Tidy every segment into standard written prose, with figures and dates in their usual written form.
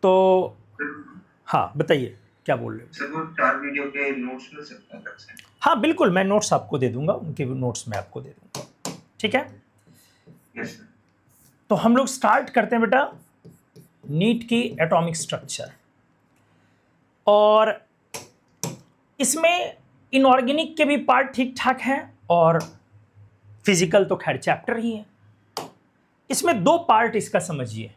तो हाँ बताइए क्या बोल रहे हो? सर वो 4 वीडियो के नोट्स मिल सकते हैं से? हाँ बिल्कुल, मैं नोट्स आपको दे दूंगा, उनके नोट्स मैं आपको दे दूंगा, ठीक है। Yes sir. तो हम लोग स्टार्ट करते हैं बेटा नीट की एटॉमिक स्ट्रक्चर। और इसमें इनऑर्गेनिक के भी पार्ट ठीक ठाक हैं और फिजिकल तो खैर चैप्टर ही है। इसमें 2 पार्ट इसका समझिए,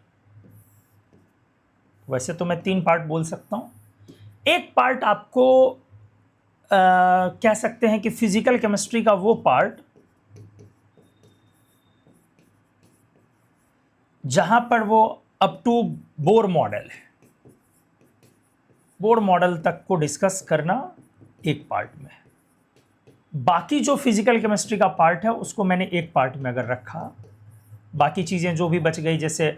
वैसे तो मैं 3 पार्ट बोल सकता हूं। एक पार्ट आपको कह सकते हैं कि फिजिकल केमिस्ट्री का वो पार्ट जहां पर वो अप टू बोर मॉडल है, बोर मॉडल तक को डिस्कस करना एक पार्ट में। बाकी जो फिजिकल केमिस्ट्री का पार्ट है उसको मैंने एक पार्ट में अगर रखा, बाकी चीज़ें जो भी बच गई जैसे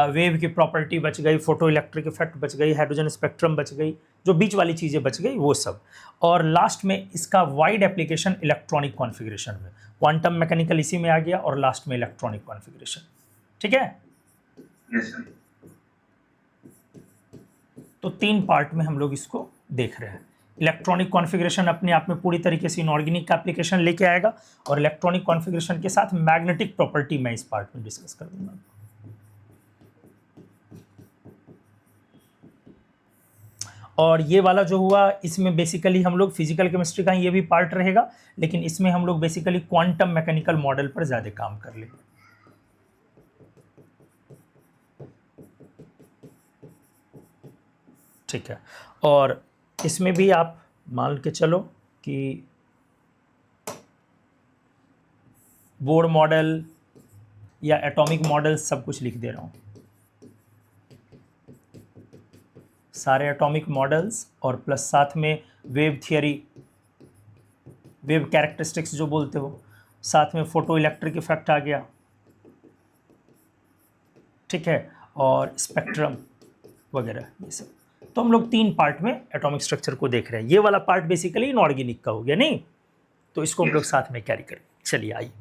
वेव की प्रॉपर्टी बच गई, फोटो इलेक्ट्रिक इफेक्ट बच गई, हाइड्रोजन स्पेक्ट्रम बच गई, जो बीच वाली चीज़ें बच गई वो सब। और लास्ट में इसका वाइड एप्लीकेशन इलेक्ट्रॉनिक कॉन्फ़िगरेशन में, क्वांटम मैकेनिकल इसी में आ गया, और लास्ट में इलेक्ट्रॉनिक कॉन्फ़िगरेशन, ठीक है। Yes sir. तो 3 पार्ट में हम लोग इसको देख रहे हैं। इलेक्ट्रॉनिक कॉन्फ़िगरेशन अपने आप में पूरी तरीके से इनऑर्गेनिक का एप्लीकेशन लेके आएगा, और इलेक्ट्रॉनिक कॉन्फ़िगरेशन के साथ मैग्नेटिक प्रॉपर्टी मैं इस पार्ट में डिस्कस कर दूंगा। और ये वाला जो हुआ इसमें बेसिकली हम लोग फिजिकल केमिस्ट्री का ये भी पार्ट रहेगा, लेकिन इसमें हम लोग बेसिकली क्वांटम मैकेनिकल मॉडल पर ज़्यादा काम कर लेंगे, ठीक है। और इसमें भी आप मान के चलो कि बोर मॉडल या एटॉमिक मॉडल सब कुछ लिख दे रहा हूँ, सारे एटॉमिक मॉडल्स, और प्लस साथ में वेव थियरी, वेव कैरेक्टरिस्टिक्स जो बोलते हो, साथ में फोटो इलेक्ट्रिक इफेक्ट आ गया, ठीक है, और स्पेक्ट्रम वगैरह ये सब। तो हम लोग 3 पार्ट में एटॉमिक स्ट्रक्चर को देख रहे हैं। ये वाला पार्ट बेसिकली इनऑर्गेनिक का हो गया, नहीं तो इसको हम लोग साथ में कैरी करें। चलिए आइए,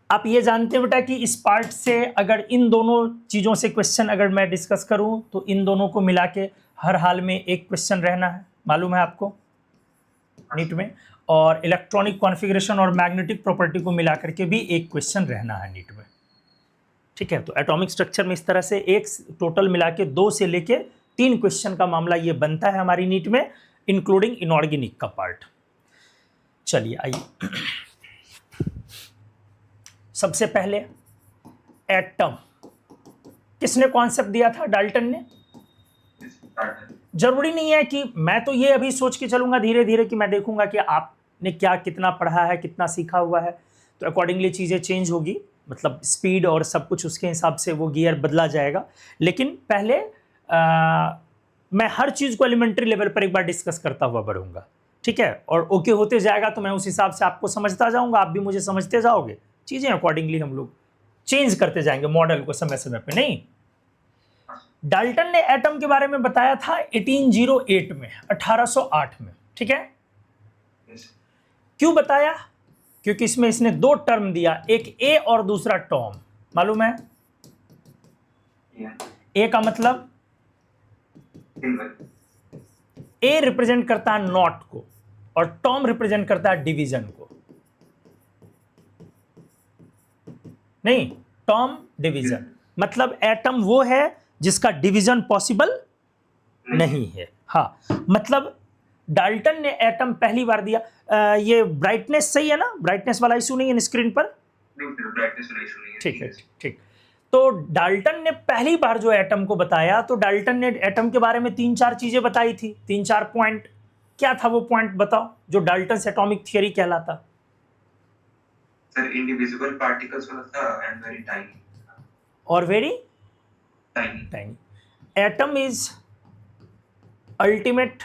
आप ये जानते हैं बेटा कि इस पार्ट से अगर इन दोनों चीज़ों से क्वेश्चन अगर मैं डिस्कस करूं तो इन दोनों को मिला के हर हाल में एक क्वेश्चन रहना है, मालूम है आपको नीट में। और इलेक्ट्रॉनिक कॉन्फ़िगरेशन और मैग्नेटिक प्रॉपर्टी को मिला करके भी एक क्वेश्चन रहना है नीट में, ठीक है। तो एटॉमिक स्ट्रक्चर में इस तरह से एक टोटल मिला के 2 से लेके 3 क्वेश्चन का मामला ये बनता है हमारी नीट में, इंक्लूडिंग इनऑर्गेनिक का पार्ट। चलिए आइए, सबसे पहले एटम किसने कॉन्सेप्ट दिया था? डाल्टन ने। जरूरी नहीं है कि मैं तो ये अभी सोच के चलूंगा धीरे धीरे कि मैं देखूंगा कि आपने क्या कितना पढ़ा है, कितना सीखा हुआ है, तो अकॉर्डिंगली चीज़ें चेंज होगी, मतलब स्पीड और सब कुछ उसके हिसाब से वो गियर बदला जाएगा। लेकिन पहले मैं हर चीज़ को एलिमेंट्री लेवल पर एक बार डिस्कस करता हुआ बढ़ूंगा, ठीक है। और ओके होते जाएगा तो मैं उस हिसाब से आपको समझता जाऊंगा, आप भी मुझे समझते जाओगे, चीज़ें अकॉर्डिंगली हम लोग चेंज करते जाएंगे मॉडल को समय समय पे। नहीं, डाल्टन ने एटम के बारे में बताया था 1808 में, 1808 में, ठीक है। क्यों बताया? क्योंकि इसमें इसने 2 टर्म दिया, एक ए और दूसरा टॉम, मालूम है? ए का मतलब ए रिप्रेजेंट करता है नॉट को, और टॉम रिप्रेजेंट करता है डिवीजन को। नहीं, टॉम डिवीजन मतलब एटम वो है जिसका डिवीजन पॉसिबल नहीं है। हाँ, मतलब डाल्टन ने एटम पहली बार दिया। ये ब्राइटनेस सही है ना? ब्राइटनेस वाला इशू नहीं है स्क्रीन पर? ठीक है, ठीक। तो डाल्टन ने पहली बार जो एटम को बताया, तो डाल्टन ने एटम के बारे में 3-4 चीजें बताई थी, 3-4 पॉइंट। क्या था वो पॉइंट बताओ जो डाल्टन एटॉमिक थियरी कहलाता? सर इंडिविजुअल पार्टिकल्स वाला था एंड वेरी टाइनी, और very tiny. Tiny. Atom is ultimate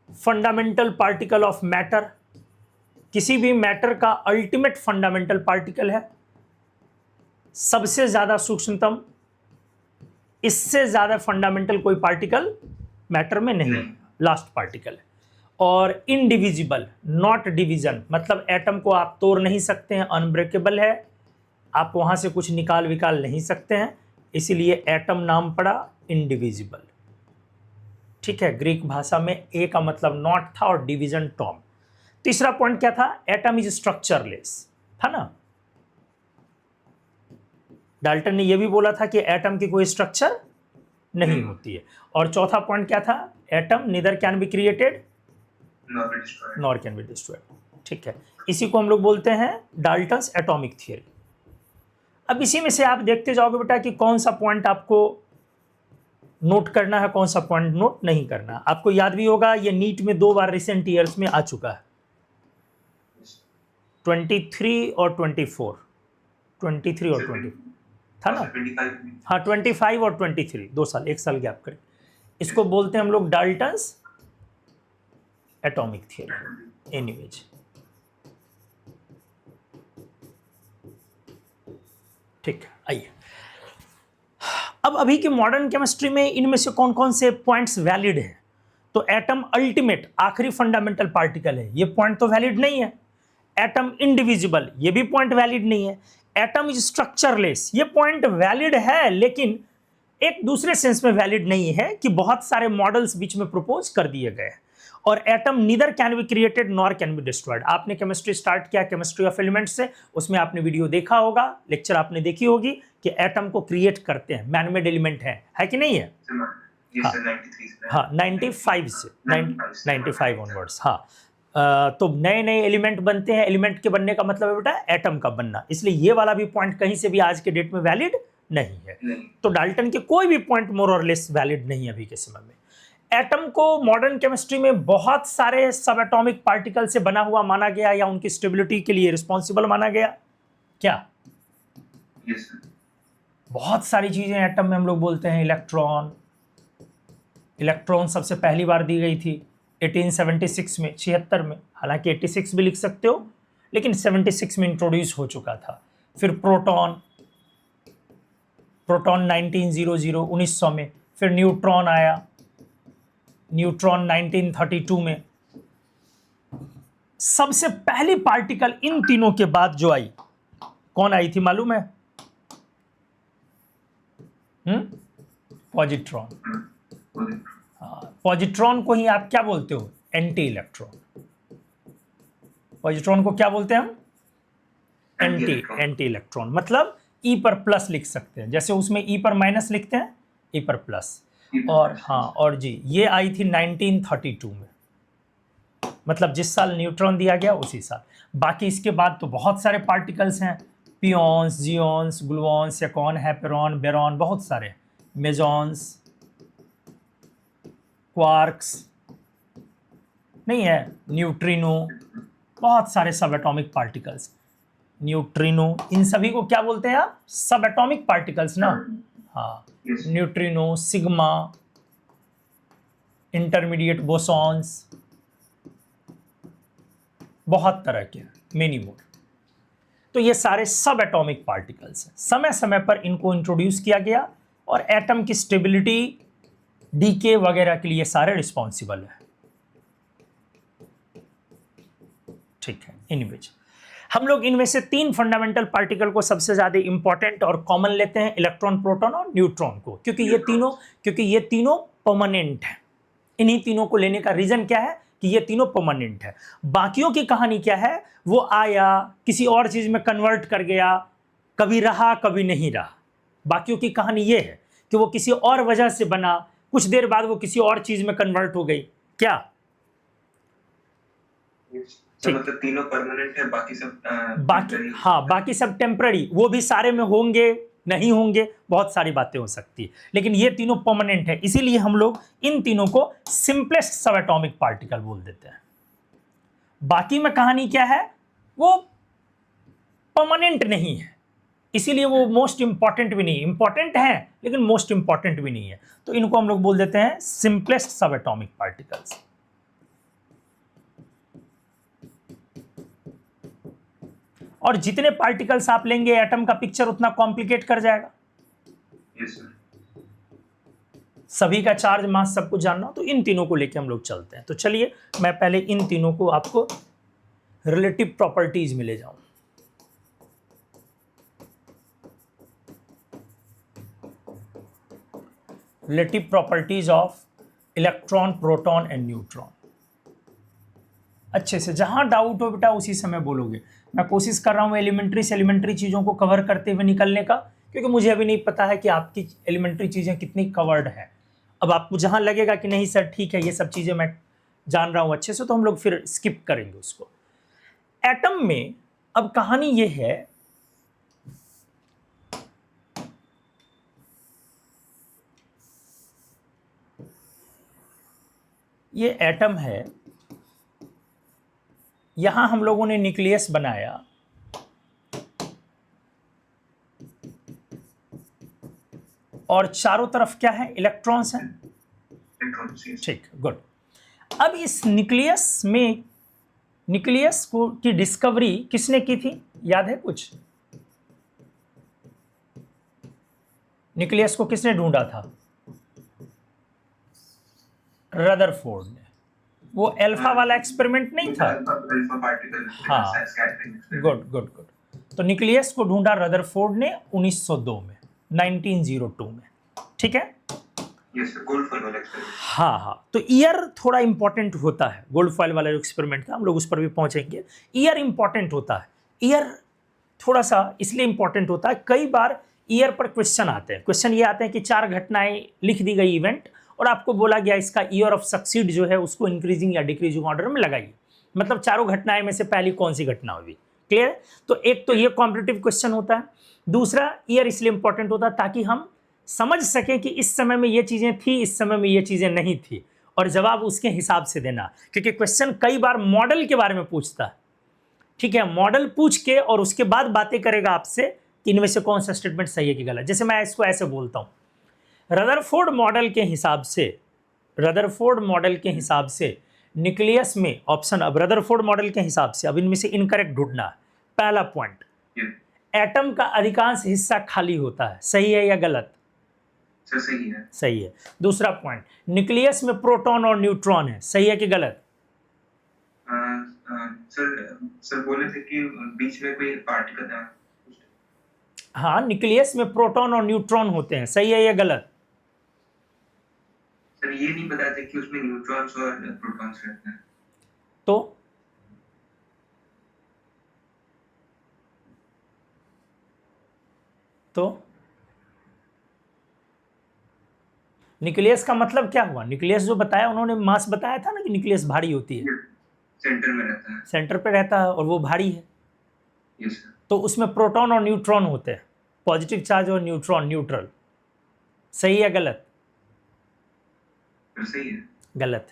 fundamental particle of matter. किसी भी मैटर का अल्टीमेट फंडामेंटल पार्टिकल है, सबसे ज्यादा सूक्ष्मतम, इससे ज्यादा फंडामेंटल कोई पार्टिकल मैटर में नहीं है, लास्ट पार्टिकल है। और इनडिविजिबल, नॉट डिवीजन, मतलब एटम को आप तोड़ नहीं सकते हैं, अनब्रेकेबल है, आप वहाँ से कुछ निकाल विकाल नहीं सकते हैं, इसीलिए एटम नाम पड़ा इंडिविजिबल। ठीक है, ग्रीक भाषा में ए का मतलब नॉट था और डिवीजन टॉम। तीसरा पॉइंट क्या था? एटम इज स्ट्रक्चरलेस, था ना। डाल्टन ने यह भी बोला था कि एटम की कोई स्ट्रक्चर नहीं होती है। और चौथा पॉइंट क्या था? Atom neither can be created nor can be destroyed. ठीक है, इसी को हम लोग बोलते हैं डाल्टन्स एटॉमिक थियरी। अब इसी में से आप देखते जाओगे बेटा कि कौन सा पॉइंट आपको नोट करना है, कौन सा पॉइंट नोट नहीं करना। आपको याद भी होगा ये नीट में 2 बार रिसेंट ईयर्स में आ चुका है, 23 और 24, 23 और 20 था ना। हाँ, 25 और 23, 2 साल, 1 साल गैप करें। इसको बोलते हैं हम लोग डाल्टन्स एटॉमिक थियरी। एनीवेज, ठीक है, आइए अब अभी की मॉडर्न केमिस्ट्री में इनमें से कौन कौन से पॉइंट्स वैलिड हैं। तो एटम अल्टीमेट आखिरी फंडामेंटल पार्टिकल है, ये पॉइंट तो वैलिड नहीं है। एटम इंडिविजिबल, ये भी पॉइंट वैलिड नहीं है। एटम इज स्ट्रक्चरलेस, ये पॉइंट वैलिड है लेकिन एक दूसरे सेंस में वैलिड नहीं है कि बहुत सारे मॉडल्स बीच में प्रपोज कर दिए गए। और atom neither can be created nor can be destroyed. आपने केमिस्ट्री स्टार्ट किया केमिस्ट्री ऑफ एलिमेंट्स से, उसमें आपने वीडियो देखा होगा, लेक्चर आपने देखी होगी कि एटम को क्रिएट करते हैं, मैनमेड एलिमेंट है कि नहीं है। हाँ, 95 से 95 ऑनवर्ड्स। हाँ, तो नए नए एलिमेंट बनते हैं। एलिमेंट के बनने का मतलब है बेटा एटम का बनना, इसलिए ये वाला भी पॉइंट कहीं से भी आज के डेट में वैलिड नहीं है। तो डाल्टन के कोई भी पॉइंट मोर और लेस वैलिड नहीं है अभी के समय में। एटम को मॉडर्न केमिस्ट्री में बहुत सारे सब एटॉमिक पार्टिकल से बना हुआ माना गया या उनकी स्टेबिलिटी के लिए रिस्पॉन्सिबल माना गया। क्या? बहुत सारी चीजें एटम में हम लोग बोलते हैं। इलेक्ट्रॉन सबसे पहली बार दी गई थी 1876 में, 76 में, हालांकि 86 भी लिख सकते हो लेकिन 76 में इंट्रोड्यूस हो चुका था। फिर प्रोटॉन 1900 में। फिर न्यूट्रॉन आया, न्यूट्रॉन 1932 में। सबसे पहली पार्टिकल इन तीनों के बाद जो आई, कौन आई थी मालूम है? पॉजिट्रॉन। हाँ, पॉजिट्रॉन को ही आप क्या बोलते हो? Anti electron. पॉजिट्रॉन को क्या बोलते हैं हम? Anti electron. मतलब ई पर प्लस लिख सकते हैं, जैसे उसमें ई पर माइनस लिखते हैं, ई पर प्लस। और हाँ, और जी ये आई थी 1932 में, मतलब जिस साल न्यूट्रॉन दिया गया उसी साल। बाकी इसके बाद तो बहुत सारे पार्टिकल्स हैं, पियोन्स, जियोन्स, ग्लूऑन्स, सेकॉन, हैपेरॉन, बेरॉन, बहुत सारे, मेजॉन्स, क्वार्क्स, नहीं है, न्यूट्रिनो, बहुत सारे सब एटॉमिक पार्टिकल्स। न्यूट्रिनो, इन सभी को क्या बोलते हैं आप? सब एटॉमिक पार्टिकल्स ना। हाँ, न्यूट्रिनो, सिग्मा, इंटरमीडिएट बोसॉन्स, बहुत तरह के, मेनी मोर। तो ये सारे सब एटॉमिक पार्टिकल्स हैं। समय समय पर इनको इंट्रोड्यूस किया गया और एटम की स्टेबिलिटी, डीके वगैरह के लिए सारे रिस्पॉन्सिबल है। ठीक है, एनीवेज हम लोग इनमें से 3 फंडामेंटल पार्टिकल को सबसे ज्यादा इंपॉर्टेंट और कॉमन लेते हैं, इलेक्ट्रॉन, प्रोटॉन और न्यूट्रॉन को, क्योंकि ये तीनों परमानेंट हैं। इन्हीं तीनों को लेने का रीजन क्या है कि ये तीनों परमानेंट है। बाकियों की कहानी क्या है? वो आया, किसी और चीज में कन्वर्ट कर गया, कभी रहा कभी नहीं रहा। बाकियों की कहानी ये है कि वो किसी और वजह से बना, कुछ देर बाद वो किसी और चीज में कन्वर्ट हो गई। क्या? मतलब तीनों परमानेंट है, बाकी सब बाकी सब टेम्पररी। वो भी सारे में होंगे नहीं होंगे, बहुत सारी बातें हो सकती है, लेकिन ये तीनों परमानेंट है। इसीलिए हम लोग इन तीनों को सिंपलेस्ट सब एटॉमिक पार्टिकल बोल देते हैं। बाकी में कहानी क्या है? वो परमानेंट नहीं है, इसीलिए वो मोस्ट इंपॉर्टेंट भी नहीं, इंपॉर्टेंट है लेकिन मोस्ट इंपॉर्टेंट भी नहीं है। तो इनको हम लोग बोल देते हैं सिंपलेस्ट सब एटॉमिक पार्टिकल्स। और जितने पार्टिकल्स आप लेंगे एटम का पिक्चर उतना कॉम्प्लिकेट कर जाएगा। yes, सभी का चार्ज, मास, सब कुछ जानना हो तो इन तीनों को लेके हम लोग चलते हैं। तो चलिए मैं पहले इन तीनों को आपको रिलेटिव प्रॉपर्टीज में ले जाऊं। Relative properties of electron, proton and neutron. अच्छे से, जहां डाउट हो बेटा उसी समय बोलोगे। मैं कोशिश कर रहा हूं एलिमेंट्री से एलिमेंट्री चीज़ों को कवर करते हुए निकलने का, क्योंकि मुझे अभी नहीं पता है कि आपकी एलिमेंट्री चीज़ें कितनी कवर्ड हैं। अब आपको जहां लगेगा कि नहीं सर ठीक है ये सब चीज़ें मैं जान रहा हूं अच्छे से, तो हम लोग फिर स्किप करेंगे उसको। एटम में अब कहानी ये है, ये एटम है, यहां हम लोगों ने न्यूक्लियस बनाया, और चारों तरफ क्या है, इलेक्ट्रॉन्स हैं। ठीक, गुड। अब इस न्यूक्लियस में, न्यूक्लियस को की डिस्कवरी किसने की थी, याद है कुछ? न्यूक्लियस को किसने ढूंढा था? रदरफोर्ड ने। वो अल्फा वाला एक्सपेरिमेंट नहीं था? हाँ, गुड गुड गुड। तो न्यूक्लियस को ढूंढा रदरफोर्ड ने 1902 में, 1902 में। ठीक है, गोल्ड फॉइल वाला एक्सपेरिमेंट। हाँ हाँ, तो ईयर थोड़ा इंपॉर्टेंट होता है। गोल्ड फॉइल वाला जो एक्सपेरिमेंट था, हम लोग उस पर भी पहुंचेंगे। ईयर इंपॉर्टेंट होता है। ईयर थोड़ा सा इसलिए इंपॉर्टेंट होता है, कई बार ईयर पर क्वेश्चन आते हैं। क्वेश्चन ये आते हैं कि 4 घटनाएं लिख दी गई इवेंट, और आपको बोला गया इसका ईयर ऑफ सक्सीड जो है उसको इंक्रीजिंग या डिक्रीजिंग ऑर्डर में लगाइए। मतलब चारों घटनाएं में से पहली कौन सी घटना हुई। क्लियर? तो एक तो ये कॉम्पिटिटिव क्वेश्चन होता है। दूसरा, ईयर इसलिए इंपॉर्टेंट होता है ताकि हम समझ सकें कि इस समय में ये चीज़ें थी, इस समय में ये चीज़ें नहीं थी, और जवाब उसके हिसाब से देना। क्योंकि क्वेश्चन कई बार मॉडल के बारे में पूछता है। ठीक है, मॉडल पूछ के और उसके बाद बातें करेगा आपसे कि इनमें से कौन सा स्टेटमेंट सही है कि गलत। जैसे मैं इसको ऐसे बोलता हूँ, रदरफोर्ड मॉडल के हिसाब से, रदरफोर्ड मॉडल के हिसाब से न्यूक्लियस में ऑप्शन, अब रदरफोर्ड मॉडल के हिसाब से अब इनमें से इनकरेक्ट ढूंढना है। पहला पॉइंट, एटम का अधिकांश हिस्सा खाली होता है, सही है या गलत? सही है। सही है। दूसरा पॉइंट, न्यूक्लियस में प्रोटॉन और न्यूट्रॉन है, सही है कि गलत? सर बोले थे कि बीच में कोई पार्टिकल है। हाँ, न्यूक्लियस में प्रोटॉन और न्यूट्रॉन होते हैं, सही है या गलत? सर ये नहीं बताते कि उसमें न्यूट्रॉन्स और प्रोटॉन्स रहते हैं। तो न्यूक्लियस का मतलब क्या हुआ? न्यूक्लियस जो बताया उन्होंने, मास बताया था ना कि न्यूक्लियस भारी होती है, सेंटर में रहता है, सेंटर पे रहता है और वो भारी है। Yes sir. तो उसमें प्रोटॉन और न्यूट्रॉन होते हैं, पॉजिटिव चार्ज और न्यूट्रॉन, न्यूट्रल। सही है गलत? सही है। गलत।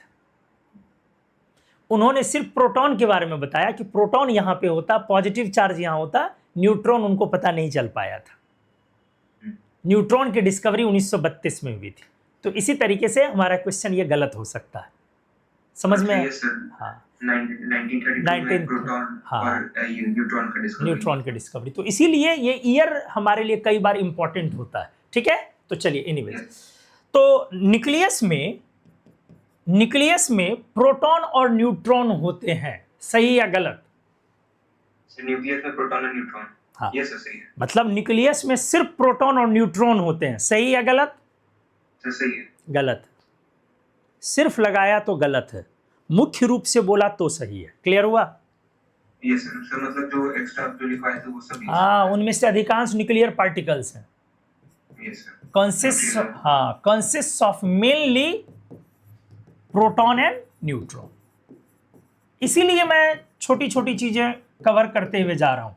उन्होंने सिर्फ प्रोटॉन के बारे में बताया कि प्रोटॉन यहां पे होता, पॉजिटिव चार्ज यहां होता, न्यूट्रॉन उनको पता नहीं चल पाया था। न्यूट्रॉन की डिस्कवरी 1932 में हुई थी। तो इसी तरीके से हमारा क्वेश्चन ये गलत हो सकता है, समझ में? हाँ, 1932 में प्रोटॉन और न्यूट्रॉन का डिस्कवरी। तो इसीलिए ये ईयर हमारे लिए कई बार इंपॉर्टेंट होता है। ठीक है, तो चलिए एनीवेज, तो न्यूक्लियस में प्रोटॉन और न्यूट्रॉन होते हैं, सही या गलत? न्यूक्लियस में प्रोटॉन और न्यूट्रॉन, हाँ, ये सही है। मतलब न्यूक्लियस में सिर्फ प्रोटॉन और न्यूट्रॉन होते हैं, सही या गलत? सही है। गलत। सिर्फ लगाया तो गलत है, मुख्य रूप से बोला तो सही है। क्लियर हुआ? ये सर मतलब जो एक्स्ट्रा जो लिखा है तो वो सभी, हाँ, उनमें से अधिकांश न्यूक्लियर पार्टिकल्स हैं। Yes sir. Consist of mainly proton and neutron. इसीलिए मैं छोटी छोटी चीजें कवर करते हुए जा रहा हूं,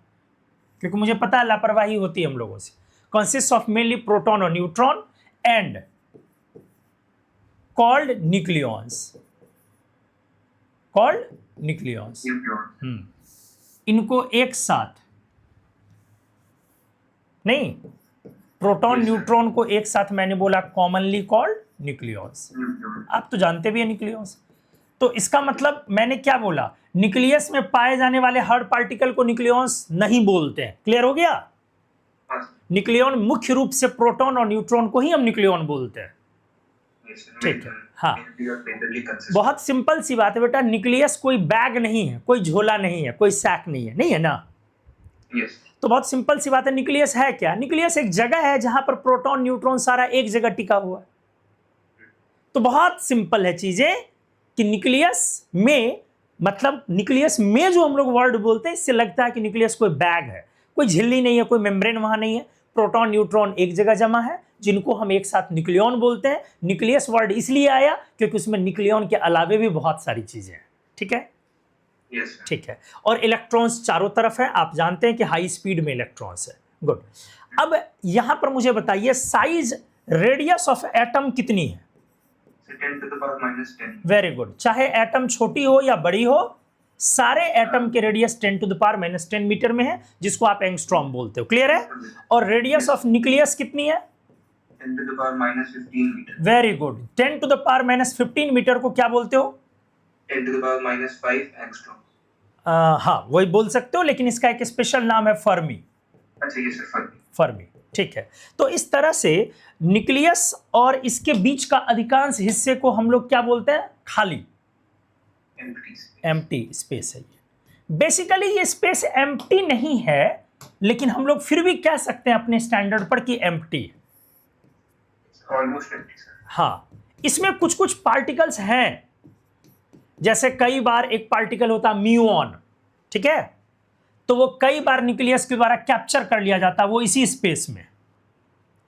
क्योंकि मुझे पता है लापरवाही होती है हम लोगों से। कंसिस्ट ऑफ मेनली प्रोटॉन और न्यूट्रॉन एंड कॉल्ड न्यूक्लियॉन्स, इनको एक साथ नहीं, प्रोटॉन न्यूट्रॉन को एक साथ मैंने बोला कॉमनली कॉल्ड न्यूक्लियॉन्स। आप तो जानते भी हैं न्यूक्लियॉन्स। तो इसका मतलब मैंने क्या बोला, न्यूक्लियस में पाए जाने वाले हर पार्टिकल को न्यूक्लियॉन्स नहीं बोलते हैं। क्लियर हो गया? न्यूक्लियॉन मुख्य रूप से प्रोटॉन और न्यूट्रॉन को ही हम न्यूक्लियॉन बोलते हैं। ठीक है, हाँ, बहुत सिंपल सी बात है बेटा। न्यूक्लियस कोई बैग नहीं है, कोई झोला नहीं है, कोई सैक नहीं है, नहीं है ना? तो बहुत सिंपल सी बात है, न्यूक्लियस है क्या? न्यूक्लियस एक जगह है जहां पर प्रोटॉन न्यूट्रॉन सारा एक जगह टिका हुआ है। तो बहुत सिंपल है चीजें कि न्यूक्लियस में, मतलब न्यूक्लियस में जो हम लोग वर्ड बोलते हैं, इससे लगता है कि न्यूक्लियस कोई बैग है, कोई झिल्ली नहीं है, कोई मेम्ब्रेन वहां नहीं है, प्रोटॉन न्यूट्रॉन एक जगह जमा है, जिनको हम एक साथ न्यूक्लियॉन बोलते हैं। न्यूक्लियस वर्ड इसलिए आया क्योंकि उसमें न्यूक्लियॉन के अलावे भी बहुत सारी चीजें हैं। ठीक है, Yes, sir. ठीक है। और इलेक्ट्रॉन्स चारों तरफ है, आप जानते हैं कि हाई स्पीड में इलेक्ट्रॉन्स है। गुड। अब यहां पर मुझे बताइए साइज, रेडियस ऑफ एटम कितनी है? So 10 to the power minus 10. Very good. चाहे एटम छोटी हो या बड़ी हो, सारे एटम के radius 10 to the power minus 10 metre में है, जिसको आप एंगस्ट्रॉम बोलते हो। क्लियर है? और रेडियस ऑफ न्यूक्लियस कितनी है? 10 to the power minus 15 meter. Very good. 10 to the power minus 15 metre को क्या बोलते हो? 10 to the power minus 5 angstrom. हाँ, वही बोल सकते हो, लेकिन इसका एक स्पेशल नाम है फर्मी। अच्छा, ये सर फर्मी। फर्मी, ठीक है। तो इस तरह से न्यूक्लियस और इसके बीच का अधिकांश हिस्से को हम लोग क्या बोलते हैं? खाली, एम्प्टी स्पेस है ये। बेसिकली ये स्पेस एम्प्टी नहीं है, लेकिन हम लोग फिर भी कह सकते हैं अपने स्टैंडर्ड पर कि एम्प्टी है। Almost empty sir. हाँ, इसमें कुछ कुछ पार्टिकल्स हैं, जैसे कई बार एक पार्टिकल होता है म्यूऑन, ठीक है, तो वो कई बार न्यूक्लियस के द्वारा कैप्चर कर लिया जाता है, वो इसी स्पेस में।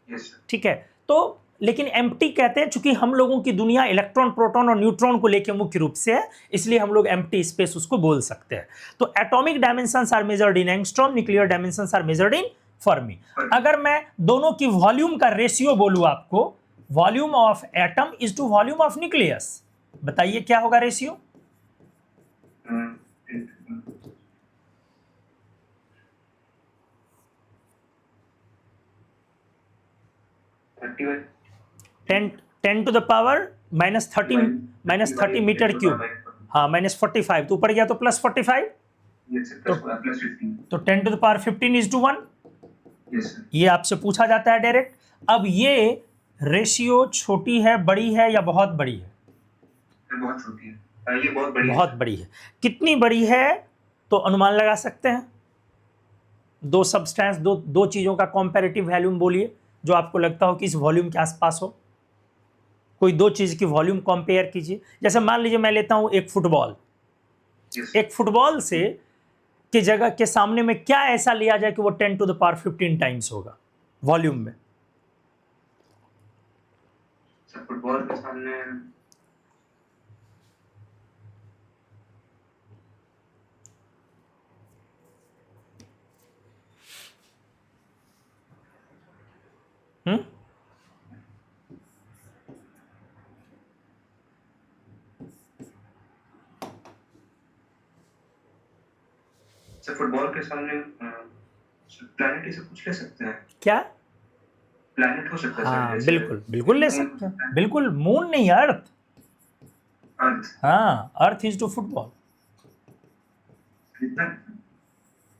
Yes sir. ठीक है, तो लेकिन एम्प्टी कहते हैं, चूंकि हम लोगों की दुनिया इलेक्ट्रॉन, प्रोटॉन और न्यूट्रॉन को लेकर मुख्य रूप से है, इसलिए हम लोग एम्प्टी स्पेस उसको बोल सकते हैं। तो atomic dimensions are measured in angstrom, nuclear dimensions are measured in fermi. अगर मैं दोनों की वॉल्यूम का रेशियो बोलूं आपको, volume of atom is to volume of nucleus, बताइए क्या होगा ratio? 10 to the power minus 30 metre cube, हाँ माइनस 45, तो ऊपर गया तो प्लस 45, तो 10 to the power 15 is to 1। ये आपसे पूछा जाता है डायरेक्ट। अब ये रेशियो छोटी है, बड़ी है या बहुत बड़ी है? बहुत छोटी है, ये बहुत बड़ी बहुत बड़ी है। कितनी बड़ी है तो अनुमान लगा सकते हैं? दो सब्सटेंस, दो चीजों का कंपैरेटिव वॉल्यूम बोलिए, जो आपको लगता हो कि इस वॉल्यूम के आसपास हो। कोई दो चीज की वॉल्यूम कंपेयर कीजिए। जैसे मान लीजिए मैं लेता हूं एक फुटबॉल, एक फुटबॉल से की जगह के सामने में क्या ऐसा लिया जाए कि वो 10 टू द पावर 15 टाइम्स होगा वॉल्यूम में? फुटबॉल के सामने फुटबॉल के सामने प्लैनेट ही सब कुछ ले सकते हैं। क्या प्लैनेट हो सकता है? हाँ बिल्कुल बिल्कुल ले सकते हैं, बिल्कुल। मून नहीं, अर्थ। हाँ, earth is to football,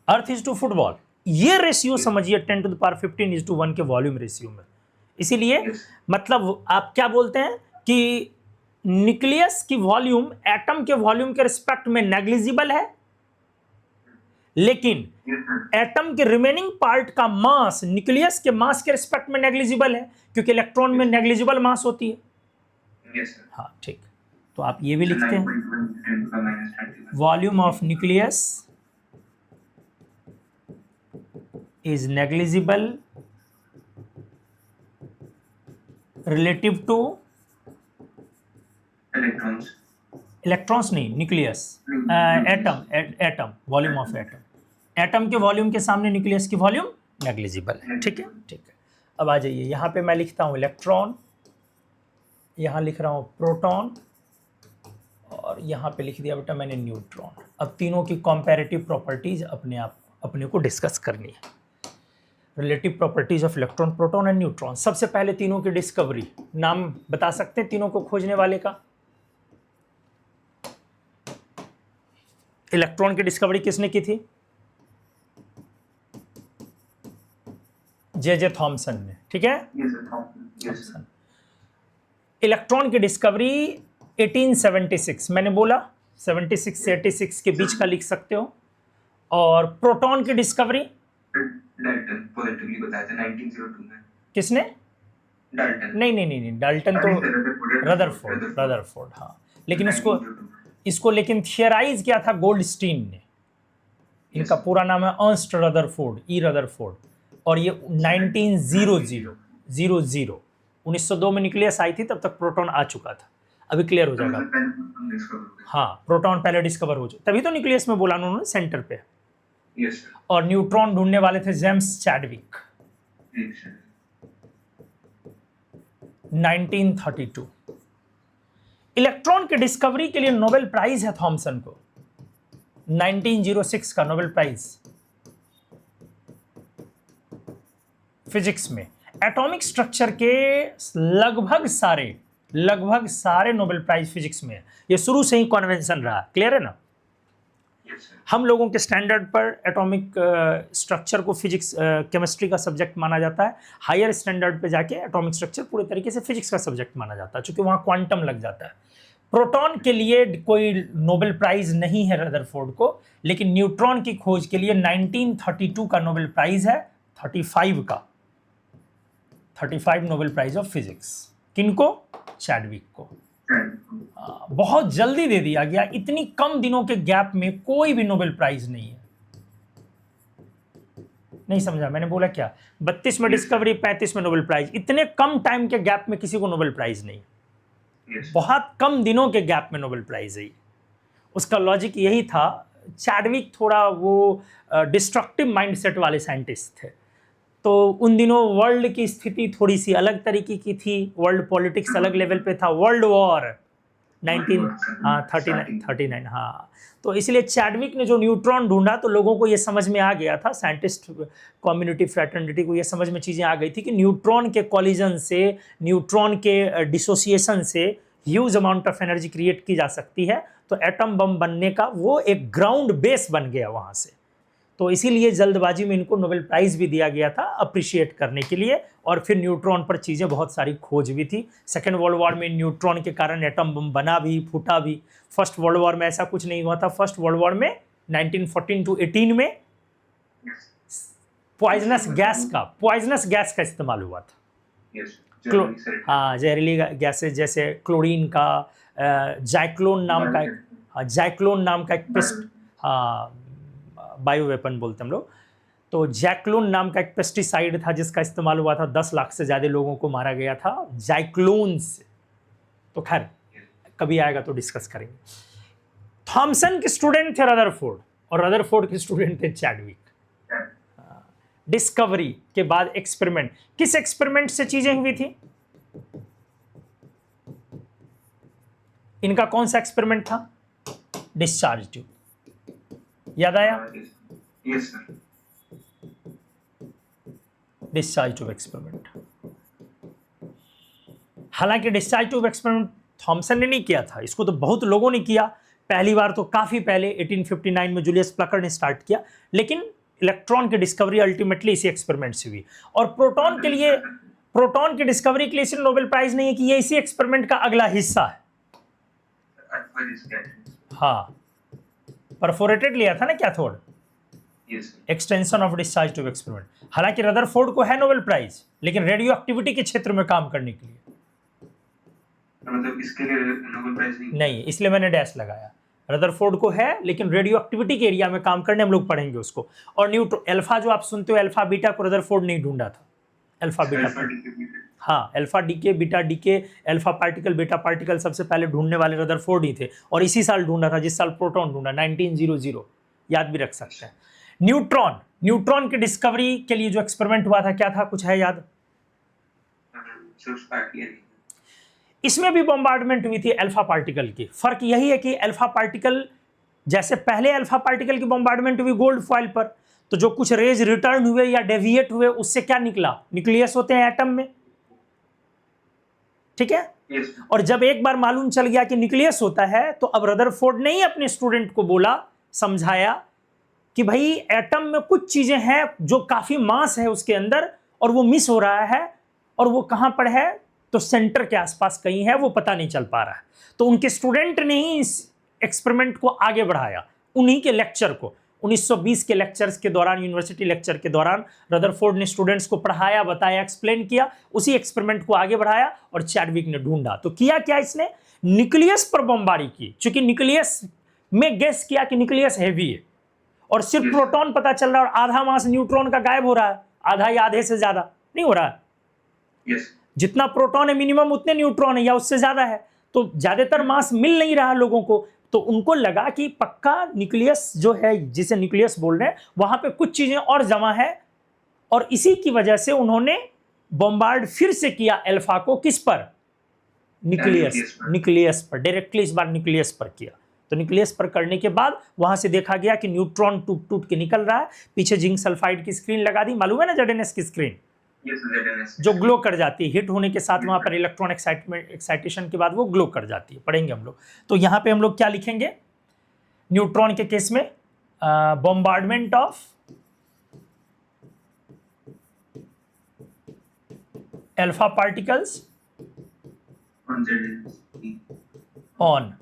earth is to football. ये रेशियो समझिए 10 to the power 15 is to 1 के वॉल्यूम रेशियो में। इसीलिए मतलब आप क्या बोलते हैं कि न्यूक्लियस की वॉल्यूम एटम के वॉल्यूम के रिस्पेक्ट में नेग्लिजिबल है, लेकिन एटम के रिमेनिंग पार्ट का मास न्यूक्लियस के मास के रिस्पेक्ट में नेग्लिजिबल है, क्योंकि इलेक्ट्रॉन में नेग्लिजिबल मास होती है। हाँ ठीक, तो आप ये भी लिखते हैं, volume of nucleus is negligible relative to electrons नहीं, nucleus, atom, volume of atom. Atom के वॉल्यूम के सामने न्यूक्लियस की वॉल्यूम नेग्लिजिबल है। ठीक है, ठीक है। अब आ जाइए, यहाँ पे मैं लिखता हूँ इलेक्ट्रॉन, यहाँ लिख रहा हूँ प्रोटॉन, और यहाँ पे लिख दिया बेटा मैंने न्यूट्रॉन। अब तीनों की कंपैरेटिव प्रॉपर्टीज अपने को डिस्कस करनी है। Relative properties of electron, proton and neutron. सबसे पहले तीनों की डिस्कवरी, नाम बता सकते हैं तीनों को खोजने वाले का? इलेक्ट्रॉन की डिस्कवरी किसने की थी? जे थॉमसन ने, ठीक है। थॉमसन। इलेक्ट्रॉन की डिस्कवरी 1876, मैंने बोला 76 से 86 के बीच का लिख सकते हो। और प्रोटॉन की डिस्कवरी डाल्टन पॉजिटिवली बताया था 1902 में। किसने? डाल्टन। नहीं, डाल्टन तो रदरफोर्ड, हाँ। लेकिन इसको लेकिन थियराइज किया था गोल्डस्टीन ने। इनका पूरा नाम है अर्नस्ट रदरफोर्ड, ई रदरफोर्ड, और ये 1900 में न्यूक्लियस आई थी, तब तक प्रोटॉन आ चुका था। अभी क्लियर हो जाएगा। हाँ, प्रोटॉन पहले डिस्कवर हो चुका, तभी तो न्यूक्लियस में बोला उन्होंने सेंटर पे। और न्यूट्रॉन ढूंढने वाले थे जेम्स चैडविक, 1932। इलेक्ट्रॉन के डिस्कवरी के लिए नोबेल प्राइज है थॉमसन को, 1906 का नोबेल प्राइज फिजिक्स में। एटॉमिक स्ट्रक्चर के लगभग सारे नोबेल प्राइज फिजिक्स में है। ये शुरू से ही कन्वेंशन रहा, क्लियर है ना। हम लोगों के स्टैंडर्ड पर एटॉमिक स्ट्रक्चर को फिजिक्स केमिस्ट्री का सब्जेक्ट माना जाता है। हायर स्टैंडर्ड पे जाके एटॉमिक स्ट्रक्चर पूरे तरीके से फिजिक्स का सब्जेक्ट माना जाता है, क्योंकि वहाँ क्वांटम लग जाता है। प्रोटॉन के लिए कोई नोबेल प्राइज नहीं है रदरफोर्ड को, लेकिन न्यूट्रॉन की खोज के लिए 1932 का नोबेल प्राइज है, 35 नोबेल प्राइज ऑफ फिजिक्स। किनको? चैडविक को। बहुत जल्दी दे दिया गया, इतनी कम दिनों के गैप में कोई भी नोबेल प्राइज नहीं है। नहीं समझा मैंने बोला क्या? 32 में डिस्कवरी, 35 में नोबेल प्राइज, इतने कम टाइम के गैप में किसी को नोबेल प्राइज नहीं। बहुत कम दिनों के गैप में नोबेल प्राइज है। उसका लॉजिक यही था, चैडविक थोड़ा वो डिस्ट्रक्टिव माइंडसेट वाले साइंटिस्ट थे, तो उन दिनों वर्ल्ड की स्थिति थोड़ी सी अलग तरीके की थी, वर्ल्ड पॉलिटिक्स अलग लेवल पे था, वर्ल्ड वॉर 1939, हाँ। तो इसलिए चैडविक ने जो न्यूट्रॉन ढूंढा तो लोगों को ये समझ में आ गया था, साइंटिस्ट कम्युनिटी फ्रेटर्निटी को ये समझ में चीज़ें आ गई थी कि न्यूट्रॉन के कॉलिजन से, न्यूट्रॉन के डिसोसिएशन से huge amount of energy create की जा सकती है। तो एटम बम बनने का वो एक ग्राउंड बेस बन गया वहाँ से। तो इसीलिए जल्दबाजी में इनको नोबेल प्राइज़ भी दिया गया था अप्रिशिएट करने के लिए। और फिर न्यूट्रॉन पर चीज़ें बहुत सारी खोज भी थी। सेकेंड वर्ल्ड वॉर में न्यूट्रॉन के कारण एटम बम बना भी, फूटा भी। फर्स्ट वर्ल्ड वॉर में ऐसा कुछ नहीं हुआ था। फर्स्ट वर्ल्ड वॉर में 1914 to 18 में पॉइजनस गैस का इस्तेमाल हुआ था। हाँ, जहरीली गैसेज जैसे क्लोरीन का, जाइक्लोन नाम का एक पेस्ट, हाँ बायो वेपन बोलते हम लोग। तो जैक्लोन नाम का एक पेस्टिसाइड था जिसका इस्तेमाल हुआ था, 10 लाख से ज़्यादा लोगों को मारा गया था जाइक्लोन से। तो खैर कभी आएगा तो डिस्कस करेंगे। थॉमसन के स्टूडेंट थे रदरफोर्ड, और रदरफोर्ड के स्टूडेंट थे चैडविक। डिस्कवरी के बाद एक्सपेरिमेंट, किस एक्सपेरिमेंट से चीजें हुई थी? इनका कौन सा एक्सपेरिमेंट था? डिस्चार्ज ट्यूब, याद आया? Yes sir. Discharge tube experiment. हालांकि डिस्चार्ज ट्यूब एक्सपेरिमेंट थॉमसन ने नहीं किया था, इसको तो बहुत लोगों ने किया। पहली बार तो काफी पहले 1859 में जूलियस प्लकर ने स्टार्ट किया, लेकिन इलेक्ट्रॉन की डिस्कवरी अल्टीमेटली इसी एक्सपेरिमेंट से हुई। और प्रोटॉन की डिस्कवरी के लिए सिर्फ नोबेल प्राइज नहीं है कि ये इसी एक्सपेरिमेंट का अगला हिस्सा है। हाँ, परफोरेटेड लिया था ना cathode, extension of discharge tube experiment. हालांकि रदरफोर्ड को है नोबेल प्राइज, लेकिन रेडियो एक्टिविटी के क्षेत्र में काम करने के लिए मतलब इसके लिए नोबेल प्राइज नहीं, इसलिए मैंने डैश लगाया। रदरफोर्ड को है, लेकिन रेडियो एक्टिविटी के एरिया में काम करने, हम लोग पढ़ेंगे उसको। और न्यूट्रॉन अल्फा जो आप सुनते हो, अल्फा बीटा को रदरफोर्ड नहीं ढूंढा था। अल्फा बीटा, हाँ, alpha decay, beta decay, alpha particle, beta particle सबसे पहले ढूंढने वाले रदरफोर्ड ही थे। और इसी साल ढूंढा था जिस साल प्रोटॉन ढूंढा, 1900, याद भी रख सकते हैं। न्यूट्रॉन की डिस्कवरी के लिए जो एक्सपेरिमेंट हुआ था क्या था, कुछ है याद? इसमें भी बॉम्बार्डमेंट हुई थी अल्फा पार्टिकल की। फर्क यही है कि अल्फा पार्टिकल, जैसे पहले अल्फा पार्टिकल की बॉम्बार्डमेंट हुई गोल्ड फॉइल पर, तो जो कुछ रेज रिटर्न हुए या डेविएट हुए, उससे क्या निकला? न्यूक्लियस होते हैं एटम में, ठीक है। और जब एक बार मालूम चल गया कि न्यूक्लियस होता है, तो अब रदरफोर्ड ने ही अपने स्टूडेंट को बोला, समझाया कि भाई एटम में कुछ चीजें हैं जो काफी मास है उसके अंदर, और वो मिस हो रहा है। और वो कहां पर है? तो सेंटर के आसपास कहीं है, वो पता नहीं चल पा रहा है। तो उनके स्टूडेंट ने ही इस एक्सपेरिमेंट को आगे बढ़ाया, उन्हीं के लेक्चर को। 1920 के लेक्चर्स के दौरान, यूनिवर्सिटी लेक्चर के दौरान रदरफोर्ड ने स्टूडेंट्स को पढ़ाया, बताया, एक्सप्लेन किया, उसी एक्सपेरिमेंट को आगे बढ़ाया और चैडविक ने ढूंढा। तो किया क्या इसने, न्यूक्लियस पर बमबारी की, क्योंकि न्यूक्लियस में गेस किया कि न्यूक्लियस हैवी है और सिर्फ प्रोटॉन पता चल रहा है और आधा मास न्यूट्रॉन का गायब हो रहा है, आधा या आधे से ज्यादा नहीं हो रहा है। जितना प्रोटॉन है मिनिमम उतने न्यूट्रॉन है या उससे ज्यादा है, तो ज्यादातर मास मिल नहीं रहा लोगों को। तो उनको लगा कि पक्का न्यूक्लियस जो है, जिसे न्यूक्लियस बोल रहे हैं, वहां पे कुछ चीजें और जमा है और इसी की वजह से उन्होंने बॉम्बार्ड फिर से किया अल्फा को, किस पर, न्यूक्लियस पर डायरेक्टली, इस बार न्यूक्लियस पर किया। तो न्यूक्लियस पर करने के बाद वहां से देखा गया कि न्यूट्रॉन टूट टूट के निकल रहा है। पीछे जिंक सल्फाइड की स्क्रीन लगा दी, मालूम है ना, ZNS की स्क्रीन जो ग्लो कर जाती है हिट होने के साथ, वहां पर इलेक्ट्रॉन एक्साइटेशन के बाद वो ग्लो कर जाती है, पढ़ेंगे हम लोग। तो यहाँ पे हम लोग क्या लिखेंगे, न्यूट्रॉन के केस में bombardment of alpha particles on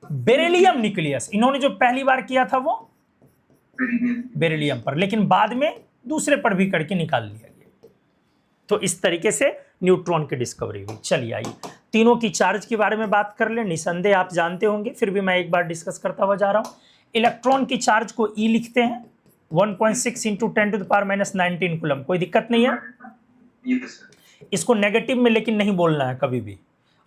beryllium nucleus. इन्होंने जो पहली बार किया था वो बेरिलियम पर, लेकिन बाद में दूसरे पर भी करके निकाल लिया गया। तो इस तरीके से न्यूट्रॉन की डिस्कवरी हुई। चलिए आइए तीनों की चार्ज के बारे में बात कर ले। निसंदेह आप जानते होंगे, फिर भी मैं एक बार डिस्कस करता हुआ जा रहा हूं। इलेक्ट्रॉन की चार्ज को E लिखते हैं 1.6 × 10⁻⁹ कूलम, कोई दिक्कत नहीं है। इसको नेगेटिव में लेकिन नहीं बोलना है कभी भी।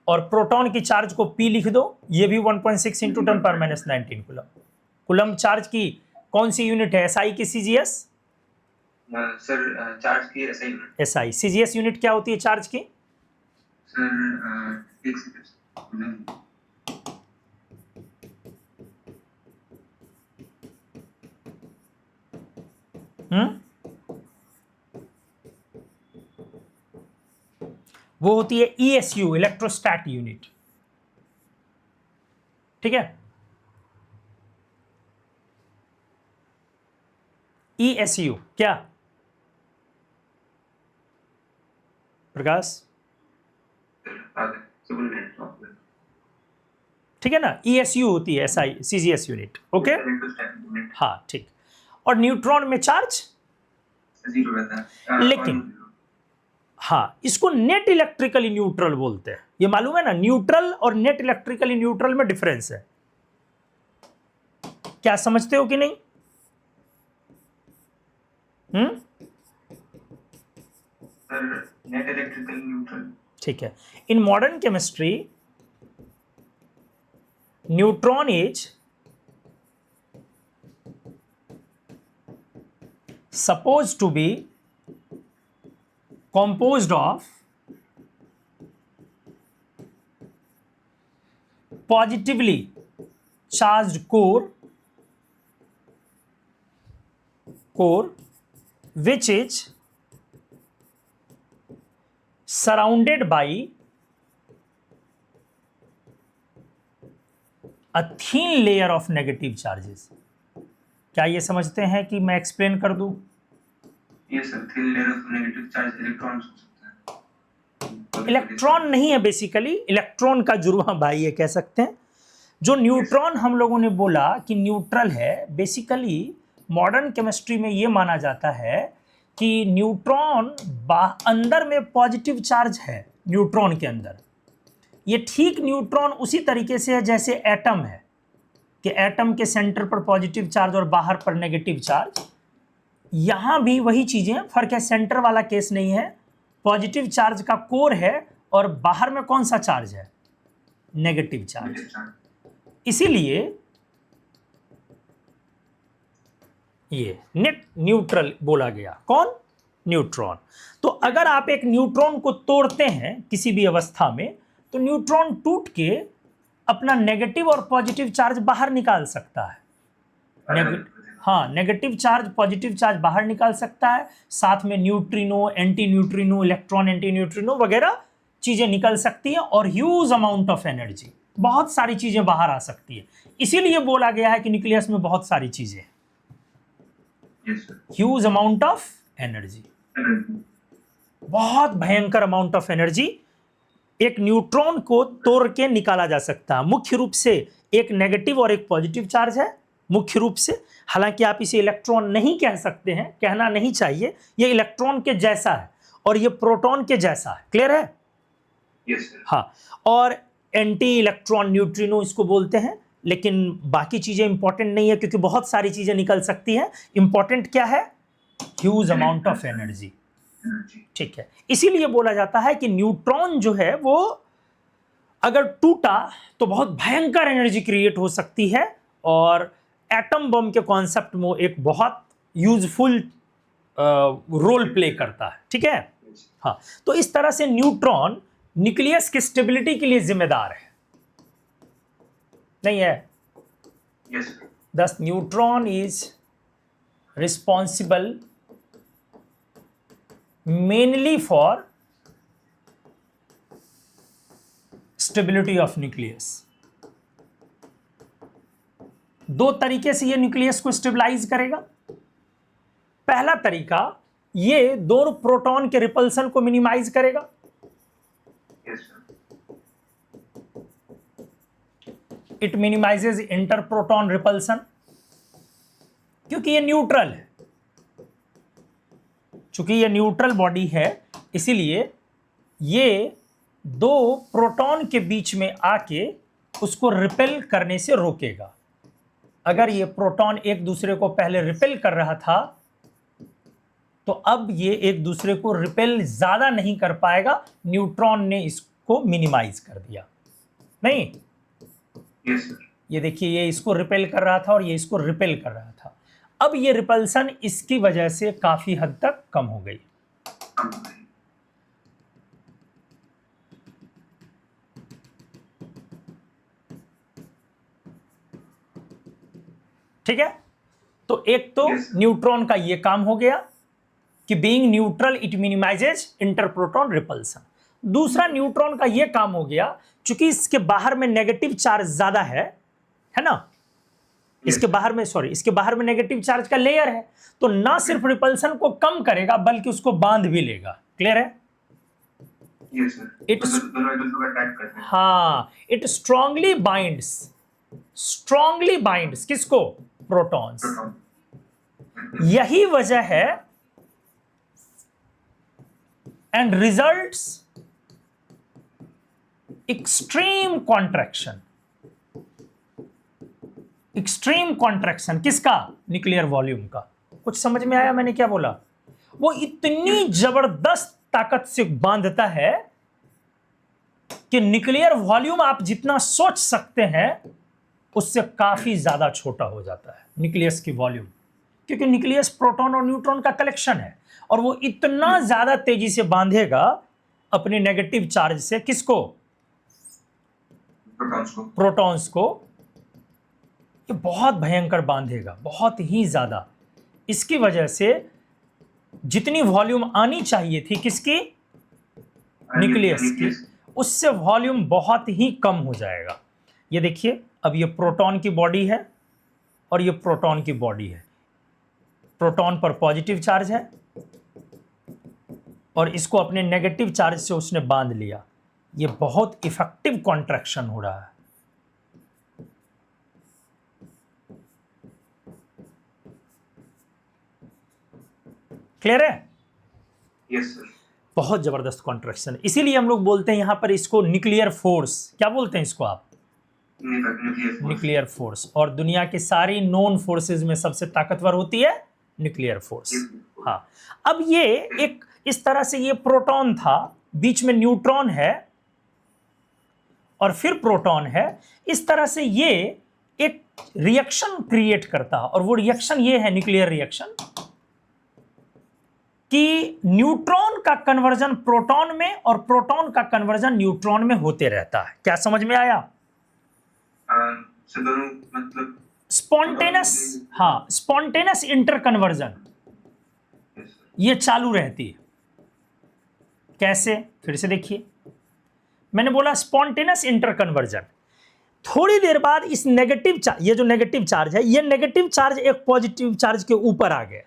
और प्रोटॉन की चार्ज को P लिख दो, ये भी 1.6 × 10⁻⁹ कूलम। कूलम चार्ज की कौन सी यूनिट है, SI की CGS? सर चार्ज की SI unit. SI। CGS unit क्या होती है चार्ज की? सर एक सेकंड, वो होती है ESU, इलेक्ट्रोस्टैट यूनिट, ठीक है। ESU क्या प्रकाश? ठीक है ना, ESU होती है SI CGS यूनिट, ओके हाँ ठीक। और न्यूट्रॉन में चार्ज 0 रहता है, लेकिन हाँ, इसको नेट इलेक्ट्रिकली न्यूट्रल बोलते हैं। ये मालूम है ना, न्यूट्रल और नेट इलेक्ट्रिकली न्यूट्रल में डिफरेंस है, क्या समझते हो कि नहीं? सर नेट इलेक्ट्रिकली न्यूट्रल, ठीक है। In modern chemistry neutron is supposed to be composed of positively charged core which is surrounded by a thin layer of negative charges। क्या ये समझते हैं कि मैं एक्सप्लेन कर दूं? Yes sir, thin layer of negative charge electrons हो सकता है। इलेक्ट्रॉन नहीं है बेसिकली, इलेक्ट्रॉन का जुड़वा भाई ये कह सकते हैं। जो न्यूट्रॉन हम लोगों ने बोला कि न्यूट्रल है, बेसिकली मॉडर्न केमिस्ट्री में ये माना जाता है कि न्यूट्रॉन अंदर में पॉजिटिव चार्ज है, न्यूट्रॉन के अंदर। ये ठीक न्यूट्रॉन उसी तरीके से है जैसे एटम है, कि एटम के सेंटर पर पॉजिटिव चार्ज और बाहर पर नेगेटिव चार्ज। यहां भी वही चीजें, फर्क है सेंटर वाला केस नहीं है, पॉजिटिव चार्ज का कोर है और बाहर में कौन सा चार्ज है, नेगेटिव चार्ज। इसीलिए ये नेट न्यूट्रल बोला गया, कौन, न्यूट्रॉन। तो अगर आप एक न्यूट्रॉन को तोड़ते हैं किसी भी अवस्था में, तो न्यूट्रॉन टूट के अपना नेगेटिव और पॉजिटिव चार्ज बाहर निकाल सकता है। हाँ, नेगेटिव चार्ज पॉजिटिव चार्ज बाहर निकाल सकता है, साथ में neutrino, anti neutrino, electron anti neutrino वगैरह चीजें निकल सकती हैं और ह्यूज अमाउंट ऑफ एनर्जी, बहुत सारी चीजें बाहर आ सकती है। इसीलिए बोला गया है कि न्यूक्लियस में बहुत सारी चीजें हैं, ह्यूज अमाउंट ऑफ एनर्जी, बहुत भयंकर अमाउंट ऑफ एनर्जी एक न्यूट्रॉन को तोड़ के निकाला जा सकता है। मुख्य रूप से एक नेगेटिव और एक पॉजिटिव चार्ज है, मुख्य रूप से। हालांकि आप इसे इलेक्ट्रॉन नहीं कह सकते हैं, कहना नहीं चाहिए, ये इलेक्ट्रॉन के जैसा है और ये प्रोटॉन के जैसा है। क्लियर है? Yes sir. हाँ, और एंटी इलेक्ट्रॉन न्यूट्रिनो इसको बोलते हैं। लेकिन बाकी चीजें इंपॉर्टेंट नहीं है क्योंकि बहुत सारी चीजें निकल सकती हैं। इंपॉर्टेंट क्या है? Huge amount of energy. ठीक है, इसीलिए बोला जाता है कि न्यूट्रॉन जो है वो अगर टूटा तो बहुत भयंकर एनर्जी क्रिएट हो सकती है और एटम बम के कॉन्सेप्ट में एक बहुत यूजफुल रोल प्ले करता है। ठीक है? हाँ, तो इस तरह से न्यूट्रॉन न्यूक्लियस की स्टेबिलिटी के लिए जिम्मेदार है, नहीं है? Yes sir. Thus, neutron is responsible mainly for stability of nucleus. दो तरीके से ये न्यूक्लियस को स्टेबलाइज करेगा। पहला तरीका, ये दोनों प्रोटॉन के रिपल्सन को मिनिमाइज करेगा। Yes sir. It minimises inter proton repulsion, क्योंकि ये न्यूट्रल है। चूंकि ये न्यूट्रल बॉडी है, इसीलिए ये दो प्रोटॉन के बीच में आके उसको रिपेल करने से रोकेगा। अगर ये प्रोटॉन एक दूसरे को पहले रिपेल कर रहा था तो अब ये एक दूसरे को रिपेल ज्यादा नहीं कर पाएगा। न्यूट्रॉन ने इसको मिनिमाइज कर दिया। नहीं? Yes sir. ये देखिए, ये इसको रिपेल कर रहा था और ये इसको रिपेल कर रहा था। अब ये रिपल्सन इसकी वजह से काफी हद तक कम हो गई। ठीक है? तो एक तो न्यूट्रॉन का ये काम हो गया कि being neutral it minimises interproton repulsion. दूसरा, न्यूट्रॉन का ये काम हो गया, चूंकि इसके बाहर में नेगेटिव चार्ज ज्यादा है ना? इसके बाहर में, सॉरी, इसके बाहर में नेगेटिव चार्ज का लेयर है, तो ना सिर्फ रिपल्सन को कम करेगा बल्कि उसको बांध भी लेगा। क्लियर है? Yes sir. इट दोनों एक दूसरे को अटैक करते हैं। हाँ, इट स्ट्रांगली बाइंड्स किसको? प्रोटॉन्स। यही वजह है एंड रिजल्ट्स एक्सट्रीम कॉन्ट्रैक्शन किसका? न्यूक्लियर वॉल्यूम का। कुछ समझ में आया मैंने क्या बोला? वो इतनी जबरदस्त ताकत से बांधता है कि न्यूक्लियर वॉल्यूम आप जितना सोच सकते हैं उससे काफी ज्यादा छोटा हो जाता है न्यूक्लियस की वॉल्यूम, क्योंकि न्यूक्लियस प्रोटॉन और न्यूट्रॉन का कलेक्शन है और वो इतना ज्यादा तेजी से बांधेगा अपने नेगेटिव चार्ज से। किसको? प्रोटॉन्स को। ये बहुत भयंकर बांधेगा, बहुत ही ज्यादा। इसकी वजह से जितनी वॉल्यूम आनी चाहिए थी किसकी? न्यूक्लियस की, उससे वॉल्यूम बहुत ही कम हो जाएगा। ये देखिए, अब ये प्रोटॉन की बॉडी है और ये प्रोटॉन की बॉडी है। प्रोटॉन पर पॉजिटिव चार्ज है और इसको अपने नेगेटिव चार्ज से उसने बांध लिया। ये बहुत इफेक्टिव कॉन्ट्रैक्शन हो रहा है। क्लियर है? Yes sir. बहुत जबरदस्त कॉन्ट्रैक्शन। इसीलिए हम लोग बोलते हैं यहां पर इसको न्यूक्लियर फोर्स। क्या बोलते हैं इसको आप? Nuclear force. और दुनिया की सारी नोन फोर्सेस में सबसे ताकतवर होती है न्यूक्लियर फोर्स। हाँ, अब ये एक इस तरह से, ये प्रोटॉन था, बीच में न्यूट्रॉन है और फिर प्रोटॉन है। इस तरह से ये एक रिएक्शन क्रिएट करता है और वो रिएक्शन ये है, न्यूक्लियर रिएक्शन, कि न्यूट्रॉन का कन्वर्जन प्रोटॉन में और प्रोटॉन का कन्वर्जन न्यूट्रॉन में होते रहता है। क्या समझ में आया? मतलब स्पॉन्टेनियस, हाँ, स्पॉन्टेनियस इंटर कन्वर्जन ये चालू रहती है। कैसे? फिर से देखिए, मैंने बोला स्पॉन्टेनियस इंटर कन्वर्जन। थोड़ी देर बाद इस नेगेटिव चार्ज, ये जो नेगेटिव चार्ज है, ये नेगेटिव चार्ज एक पॉजिटिव चार्ज के ऊपर आ गया,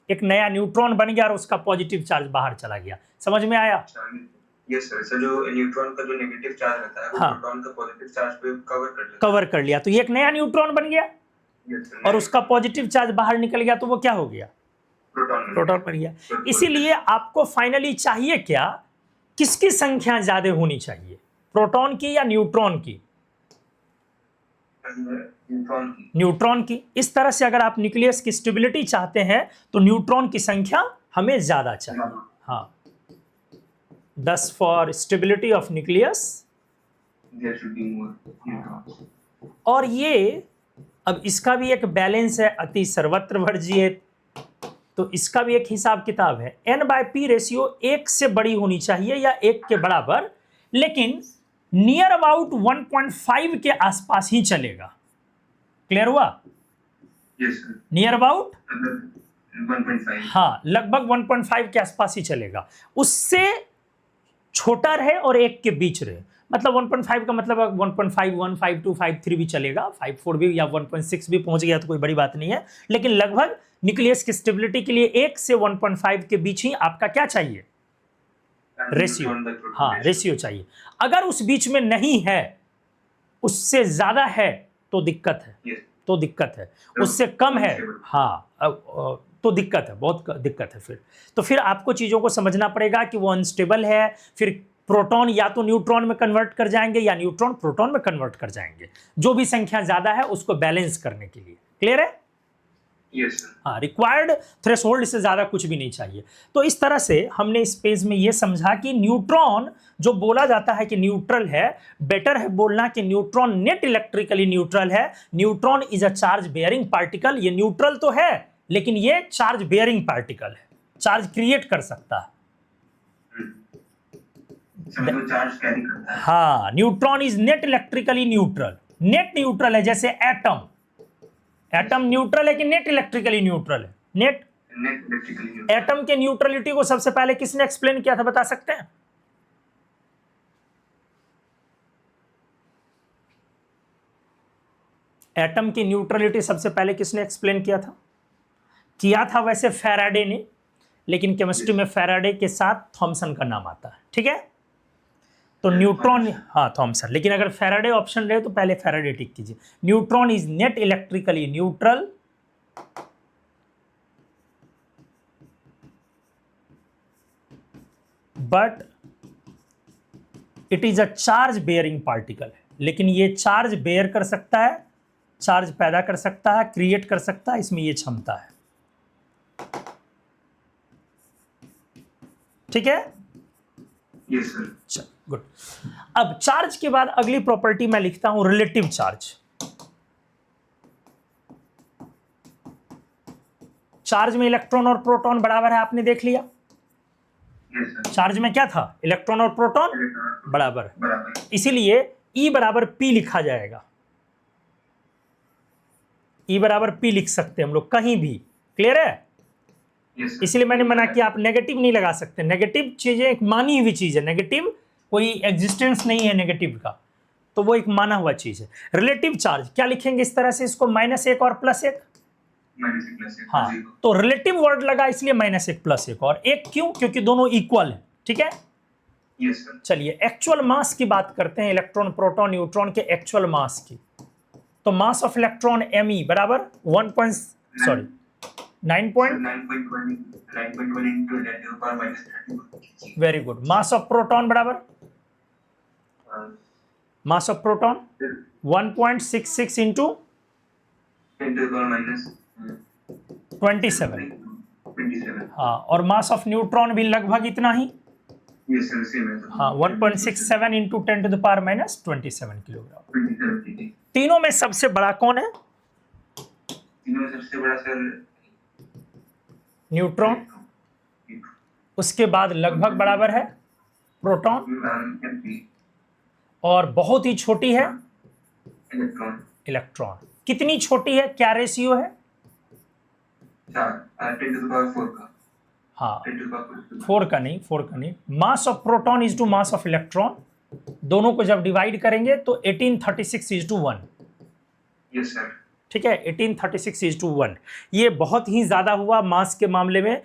एक नया न्यूट्रॉन बन गया और उसका पॉजिटिव चार्ज बाहर चला गया। समझ में आया? Yes sir. सर, जो न्यूट्रॉन का जो नेगेटिव चार्ज रहता है वो हाँ, प्रोटॉन का पॉजिटिव चार्ज पे कवर कर लिया, तो ये एक नया न्यूट्रॉन बन गया। Yes, sir. और उसका पॉजिटिव चार्ज बाहर निकल गया तो वो क्या हो गया, प्रोटॉन प्रोटॉन बन गया। इसीलिए आपको फाइनली चाहिए क्या, किसकी संख्या ज्यादा होनी चाहिए, प्रोटॉन की या न्यूट्रॉन की, न्यूट्रॉन की। न्यूट्रॉन की। इस तरह से अगर आप न्यूक्लियस की स्टेबिलिटी चाहते हैं तो न्यूट्रॉन की संख्या हमें ज्यादा चाहिए। हाँ, 10 for stability of nucleus. There should be more neutrons. और ये अब इसका भी एक बैलेंस है, अति सर्वत्र वर्ज्य, तो इसका भी एक हिसाब किताब है। N/P रेशियो 1 से बड़ी होनी चाहिए या 1 के बराबर, लेकिन नियर अबाउट 1.5 के आसपास ही चलेगा। क्लियर हुआ? Yes, sir. Near about 1.5. हाँ, लगभग 1.5 के आसपास ही चलेगा। उससे छोटा रहे और 1 के बीच रहे, मतलब 1.5 का मतलब 1.51, 52, 53 भी चलेगा, 54 भी या 1.6 भी पहुंच गया तो कोई बड़ी बात नहीं है, लेकिन लगभग न्यूक्लियस की स्टेबिलिटी के लिए 1 से 1.5 के बीच ही आपका क्या चाहिए, रेशियो। हाँ, रेशियो चाहिए। अगर उस बीच में नहीं है, उससे ज्यादा है तो दिक्कत है, Yes. तो दिक्कत है, उससे कम है हाँ तो दिक्कत है, बहुत दिक्कत है। फिर आपको चीज़ों को समझना पड़ेगा कि वो अनस्टेबल है, फिर प्रोटॉन या तो न्यूट्रॉन में कन्वर्ट कर जाएंगे या न्यूट्रॉन प्रोटॉन में कन्वर्ट कर जाएंगे, जो भी संख्या ज़्यादा है उसको बैलेंस करने के लिए। क्लियर है? Yes, sir. हाँ, रिक्वायर्ड थ्रेशोल्ड से ज़्यादा कुछ भी नहीं चाहिए। तो इस तरह से हमने इस पेज में ये समझा कि न्यूट्रॉन जो बोला जाता है कि न्यूट्रल है, बेटर है बोलना कि न्यूट्रॉन नेट इलेक्ट्रिकली न्यूट्रल है। Neutron is a charge bearing particle. ये न्यूट्रल तो है लेकिन ये चार्ज बेयरिंग पार्टिकल है, चार्ज क्रिएट कर सकता है। चार्ज कैरी करता है। हाँ, neutron is net electrically neutral. Net neutral है, जैसे एटम। एटम न्यूट्रल है कि नेट इलेक्ट्रिकली न्यूट्रल है? Net electrically neutral. एटम के न्यूट्रलिटी को सबसे पहले किसने एक्सप्लेन किया था, बता सकते हैं? एटम की न्यूट्रलिटी सबसे पहले किसने एक्सप्लेन किया था? वैसे फैराडे ने, लेकिन केमिस्ट्री में फैराडे के साथ थॉमसन का नाम आता है। ठीक है, तो न्यूट्रॉन, हाँ थॉमसन, लेकिन अगर फैराडे ऑप्शन रहे तो पहले फैराडे टिक कीजिए। Neutron is net electrically neutral but it is a charge bearing particle. लेकिन ये चार्ज बेयर कर सकता है, चार्ज पैदा कर सकता है, क्रिएट कर सकता है, इसमें ये क्षमता है। ठीक है? Yes sir. चल गुड। अब चार्ज के बाद अगली प्रॉपर्टी मैं लिखता हूं रिलेटिव चार्ज। चार्ज में इलेक्ट्रॉन और प्रोटॉन बराबर है, आपने देख लिया। Yes sir. चार्ज में क्या था, इलेक्ट्रॉन और प्रोटॉन बराबर, इसीलिए E बराबर P लिखा जाएगा। E बराबर P लिख सकते हैं हम लोग कहीं भी। क्लियर है? yes, इसलिए मैंने मना किया, आप नेगेटिव नहीं लगा सकते। नेगेटिव चीजें एक मानी हुई चीज है, नेगेटिव कोई एग्जिस्टेंस नहीं है नेगेटिव का, तो वो एक माना हुआ चीज है। रिलेटिव चार्ज क्या लिखेंगे इस तरह से, इसको -1 और +1। हाँ, तो रिलेटिव वर्ड लगा इसलिए -1 +1 और 1 क्यों, क्योंकि दोनों इक्वल है। ठीक है? yes, sir. चलिए एक्चुअल मास की बात करते हैं, इलेक्ट्रॉन प्रोटॉन न्यूट्रॉन के एक्चुअल मास की। तो मास ऑफ इलेक्ट्रॉन Me बराबर 9.20 into 10⁻³ very good. Mass of proton बराबर, मास ऑफ प्रोटॉन 1.66 इंटू 27। 27। हाँ, और मास ऑफ न्यूट्रॉन भी लगभग इतना ही। yes, sir, same है। हाँ, 1.67 इंटू 10⁻27 किलोग्राम। 27 kg। तीनों में सबसे बड़ा कौन है? तीनों में सबसे बड़ा सर न्यूट्रॉन। उसके बाद लगभग बराबर है प्रोटॉन, और बहुत ही छोटी है इलेक्ट्रॉन। इलेक्ट्रॉन। कितनी छोटी है, क्या रेशियो है? 10⁻⁴ का। हाँ, 10⁻⁴ 4 का नहीं, 4 का नहीं। Mass of proton is to mass of electron, दोनों को जब डिवाइड करेंगे तो 1836:1। Yes sir. ठीक है, 1836:1। ये बहुत ही ज्यादा हुआ मास के मामले में।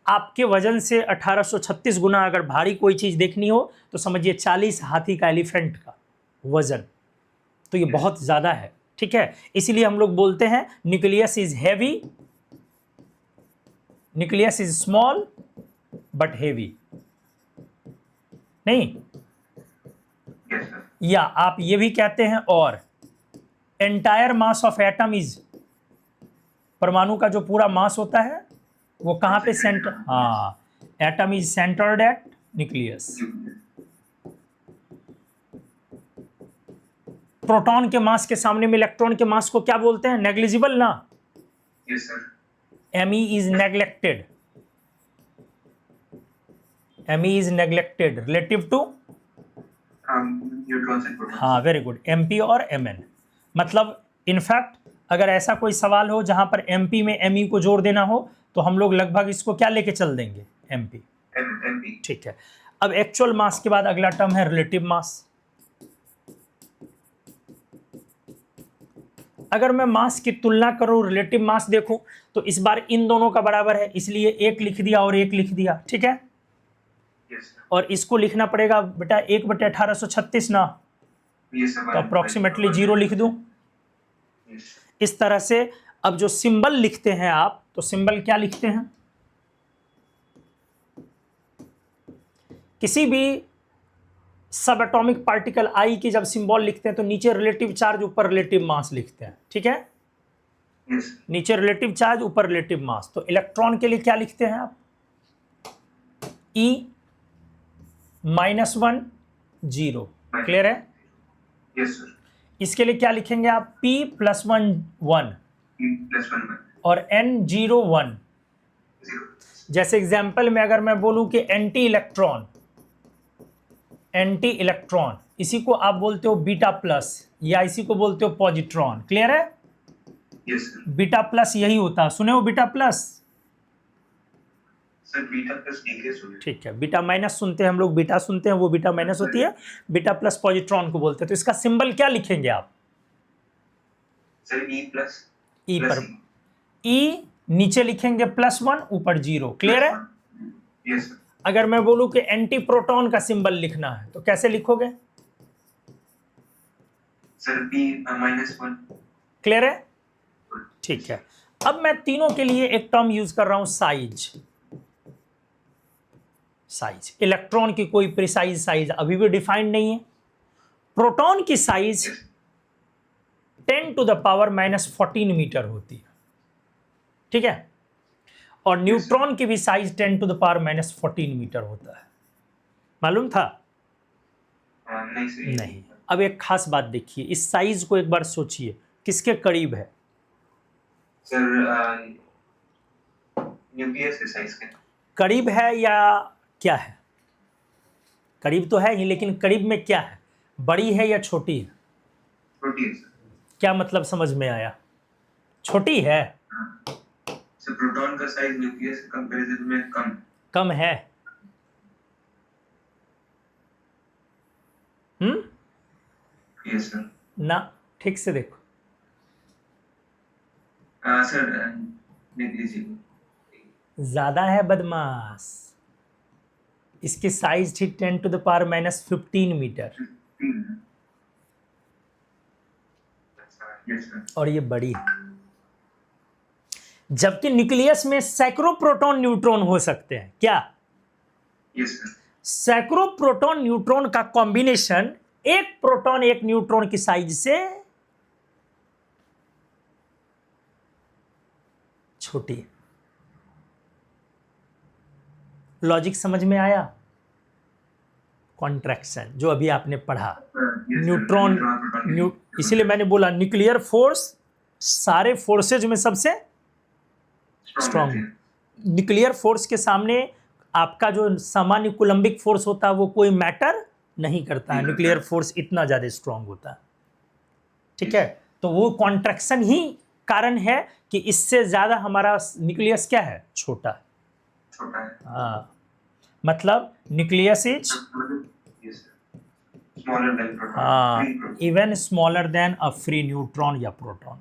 आपके वजन से 1836 गुना अगर भारी कोई चीज देखनी हो तो समझिए 40 हाथी का, एलिफेंट का वजन, तो ये बहुत ज्यादा है। ठीक है, इसीलिए हम लोग बोलते हैं nucleus is heavy, nucleus is small but heavy, नहीं? यस सर, या आप ये भी कहते हैं, और entire mass of atom is, परमाणु का जो पूरा मास होता है वो कहाँ पे सेंटर, हाँ, atom is centred at nucleus. Proton के मास के सामने में इलेक्ट्रॉन के मास को क्या बोलते हैं? नेग्लिजिबल ना, yes sir, Me is neglected, Me is neglected relative to, neutron से प्रोटॉन। हाँ वेरी गुड, MP और Mn। मतलब इनफैक्ट अगर ऐसा कोई सवाल हो जहां पर MP में Me को जोड़ देना हो तो हम लोग लगभग इसको क्या लेके चल देंगे? MP। एमपी। ठीक है, अब एक्चुअल मास के बाद अगला टर्म है रिलेटिव मास। अगर मैं मास की तुलना करूं, रिलेटिव मास देखूं, तो इस बार इन दोनों का बराबर है, इसलिए एक लिख दिया और एक लिख दिया, ठीक है? यस सर, और इसको लिखना पड़ेगा बेटा 1/1836 ना, यस सर, तो अप्रोक्सीमेटली 0 लिख दूं। यस इस तरह से अब जो सिंबल लिखते हैं आप, तो सिंबल क्या लिखते हैं? किसी भी सब एटॉमिक पार्टिकल आई की जब सिंबल लिखते हैं तो नीचे रिलेटिव चार्ज ऊपर रिलेटिव मास लिखते हैं, ठीक है? यस नीचे रिलेटिव चार्ज ऊपर रिलेटिव मास। तो इलेक्ट्रॉन के लिए क्या लिखते हैं आप? E -1 0, क्लियर है? यस सर, इसके लिए क्या लिखेंगे आप? P +1 1 +1 और N 0 1। 0। जैसे एग्जाम्पल में अगर मैं बोलूं कि एंटी इलेक्ट्रॉन, इसी को आप बोलते हो बीटा प्लस, या इसी को बोलते हो पॉजिट्रॉन, क्लियर है? यस सर, बीटा प्लस यही होता है, सुने हो beta plus? Sir beta plus decay सुने। ठीक है, बीटा माइनस सुनते हैं हम लोग, बीटा सुनते हैं, वो बीटा माइनस होती है, बीटा प्लस पॉजिट्रॉन को बोलते हैं। तो इसका सिंबल क्या लिखेंगे आप? सर ई प्लस, ई पर E नीचे लिखेंगे +1 ऊपर 0, क्लियर है? यस सर, अगर मैं बोलूं कि एंटी प्रोटॉन का सिंबल लिखना है तो कैसे लिखोगे? Sir P -1। क्लियर है? ठीक है, अब मैं तीनों के लिए एक टर्म यूज कर रहा हूं, साइज। इलेक्ट्रॉन की कोई प्रिसाइज साइज अभी भी डिफाइंड नहीं है। प्रोटॉन की साइज 10⁻⁻14 मीटर होती है, ठीक है? और न्यूट्रॉन की भी साइज 10⁻⁻14 मीटर होता है। मालूम था? नहीं सर, नहीं। अब एक खास बात देखिए, इस साइज को एक बार सोचिए, किसके करीब है? सर न्यूक्लियस के साइज के करीब है या क्या है? करीब तो है ही, लेकिन करीब में क्या है? बड़ी है या छोटी है? छोटी है सर। क्या मतलब समझ में आया? छोटी है, सर प्रोटॉन का साइज न्यूक्लियस के कंपैरिजन में कम है। यस सर, ना, ठीक से देखो। सर नेग्लिजिबल, ज्यादा है बदमाश। इसकी साइज थी 10⁻⁻15 मीटर, यस सर, और ये बड़ी है। जबकि न्यूक्लियस में सैकड़ों प्रोटॉन न्यूट्रॉन हो सकते हैं, क्या? यस सर, सैकड़ों प्रोटॉन न्यूट्रॉन का कॉम्बिनेशन एक प्रोटॉन एक न्यूट्रॉन की साइज से छोटी है। लॉजिक समझ में आया? कॉन्ट्रैक्शन जो अभी आपने पढ़ा, न्यूट्रॉन इसीलिए मैंने बोला न्यूक्लियर फोर्स सारे फोर्सेज में सबसे स्ट्रॉन्ग। न्यूक्लियर फोर्स के सामने आपका जो सामान्य कूलम्बिक फोर्स होता है वो कोई मैटर नहीं करता है, न्यूक्लियर फोर्स इतना ज़्यादा स्ट्रॉन्ग होता है, ठीक है? तो वो कॉन्ट्रैक्शन ही कारण है कि इससे ज़्यादा हमारा न्यूक्लियस क्या है? छोटा है। छोटा है। हाँ, मतलब nucleus is smaller than proton, हाँ, even smaller than a free neutron या प्रोटॉन,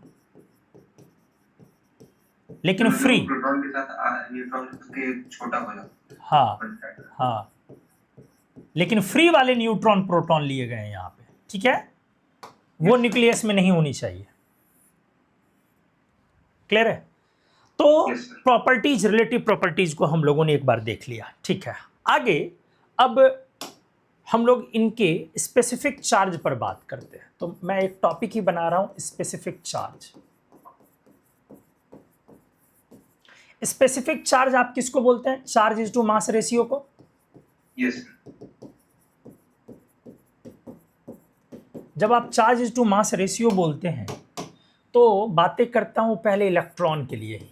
लेकिन फ्री। प्रोटॉन के साथ न्यूट्रॉन के छोटा हो जाता है। हाँ हाँ, लेकिन फ्री वाले न्यूट्रॉन प्रोटॉन लिए गए हैं यहाँ पे, ठीक है? वो न्यूक्लियस में नहीं होनी चाहिए। क्लियर है? तो Yes, sir. Properties, relative properties को हम लोगों ने एक बार देख लिया, ठीक है। आगे अब हम लोग इनके स्पेसिफिक चार्ज पर बात करते हैं। तो मैं एक टॉपिक ही बना रहा हूं, स्पेसिफिक चार्ज। स्पेसिफिक चार्ज आप किसको बोलते हैं? Charge is to mass ratio को। Yes, sir. जब आप charge is to mass ratio बोलते हैं तो बातें करता हूं पहले इलेक्ट्रॉन के लिए ही।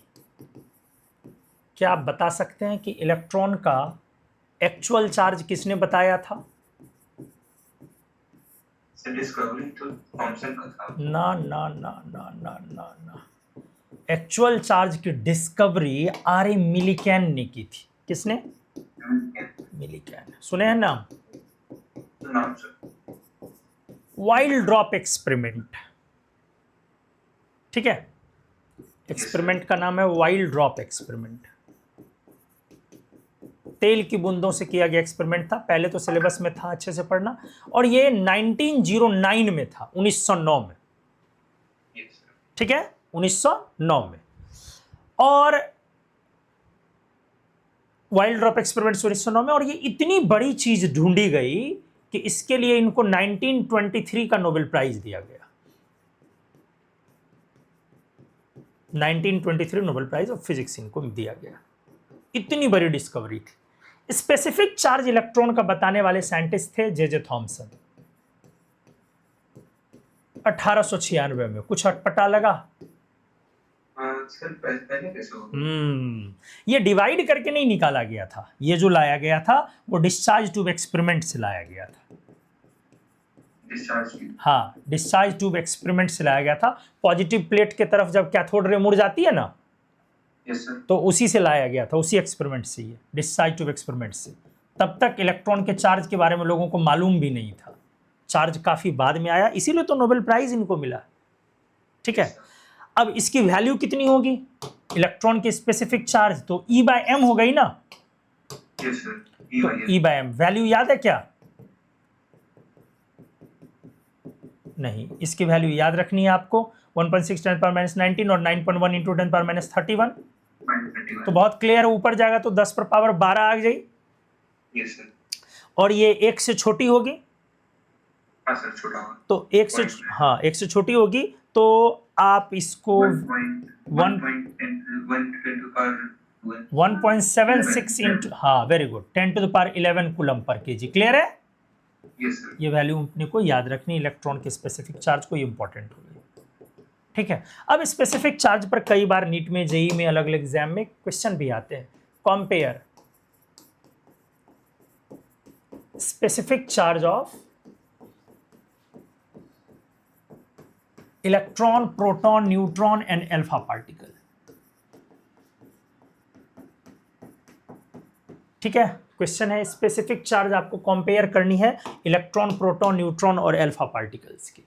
क्या आप बता सकते हैं कि इलेक्ट्रॉन का एक्चुअल चार्ज किसने बताया था? सर डिस्कवरी तो थॉमसन का था। ना ना ना ना ना ना ना, एक्चुअल चार्ज की डिस्कवरी आर.ए. मिलीकैन ने की थी। किसने? मिलीकैन। सुने हैं नाम? नाम सर। वाइल्ड ड्रॉप एक्सपेरिमेंट, ठीक है। एक्सपेरिमेंट का नाम है वाइल्ड ड्रॉप एक्सपेरिमेंट। तेल की बूंदों से किया गया एक्सपेरिमेंट था। पहले तो सिलेबस में था, अच्छे से पढ़ना। और ये 1909 में था, 1909 में, Yes, sir. ठीक है, 1909 में। और वाइल्ड ड्रॉप एक्सपेरिमेंट 1909 में। और ये इतनी बड़ी चीज ढूंढी गई कि इसके लिए इनको 1923 का नोबेल प्राइज दिया गया। 1923 नोबेल प्राइज ऑफ फिजिक्स इनको दिया गया। इतनी बड़ी डिस्कवरी थी। स्पेसिफिक चार्ज इलेक्ट्रॉन का बताने वाले साइंटिस्ट थे जे थॉमसन। 1896 में। कुछ अटपटा लगा? सर पहले कैसे हो? ये डिवाइड करके नहीं निकाला गया था। ये जो लाया गया था वो डिस्चार्ज ट्यूब एक्सपेरिमेंट से लाया गया था। डिस्चार्ज की। हाँ, डिस्चार्ज ट्यूब एक्सपेरिमेंट से लाया गया था। पॉजिटिव प्लेट के तरफ जब कैथोड रे मुड़ जाती है ना, यस सर। तो उसी से लाया गया था, उसी एक्सपेरिमेंट से, ये डिस्चार्ज ट्यूब एक्सपेरिमेंट से। तब तक इलेक्ट्रॉन के चार्ज के बारे में लोगों को मालूम भी नहीं था। चार्ज काफी बाद में आया, इसीलिए तो नोबेल प्राइज इनको मिला, ठीक है। अब इसकी वैल्यू कितनी होगी इलेक्ट्रॉन के स्पेसिफिक चार्ज? तो E/m हो गई ना। Yes sir. तो E/m वैल्यू याद है क्या? नहीं, इसकी वैल्यू याद रखनी है आपको। 1.6 10⁻19 और 9.1 इंटू 10⁻31। तो बहुत क्लियर है, ऊपर जाएगा तो 10 पर पावर 12 आ जाएगी। Yes sir. और ये 1 से छोटी होगी। हाँ सर, छोटा होगा। तो 1 से, हाँ 1 से छोटी होगी तो आप इसको 1.76 इंटू, हाँ वेरी गुड, 10⁻11 कूलम पर केजी। क्लियर है? Yes sir. ये वैल्यू अपने को याद रखनी इलेक्ट्रॉन के स्पेसिफिक चार्ज को, ये इंपॉर्टेंट होगी, ठीक है। अब स्पेसिफिक चार्ज पर कई बार नीट में, जेई में, अलग अलग एग्जाम में क्वेश्चन भी आते हैं। Compare specific charge of electron, proton, neutron and alpha particle, ठीक है। क्वेश्चन है स्पेसिफिक चार्ज आपको कंपेयर करनी है इलेक्ट्रॉन, प्रोटॉन, न्यूट्रॉन और अल्फा पार्टिकल्स की।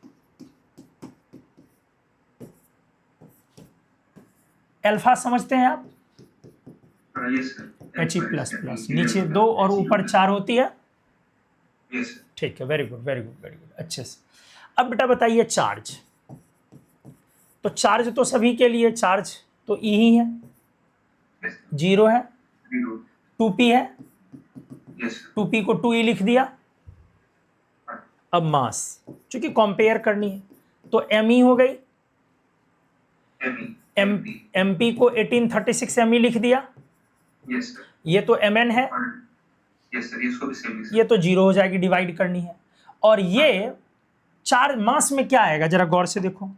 अल्फा समझते हैं आप? Yes sir. He++, नीचे 2 और ऊपर 4 होती है। Yes sir. ठीक है, very good very good very good, अच्छे से। अब बेटा बताइए चार्ज। तो चार्ज तो सभी के लिए, चार्ज तो ई ही है, 0 है, 2p है, 2p को 2e लिख दिया। अब मास, चूंकि कंपेयर करनी है तो me हो गई, mp को 1836 me लिख दिया। Yes sir. ये तो mn है, यस सर, इसको भी सेम ये तो 0 हो जाएगी, डिवाइड करनी है। और ये चार्ज मास में क्या आएगा जरा गौर से देखो।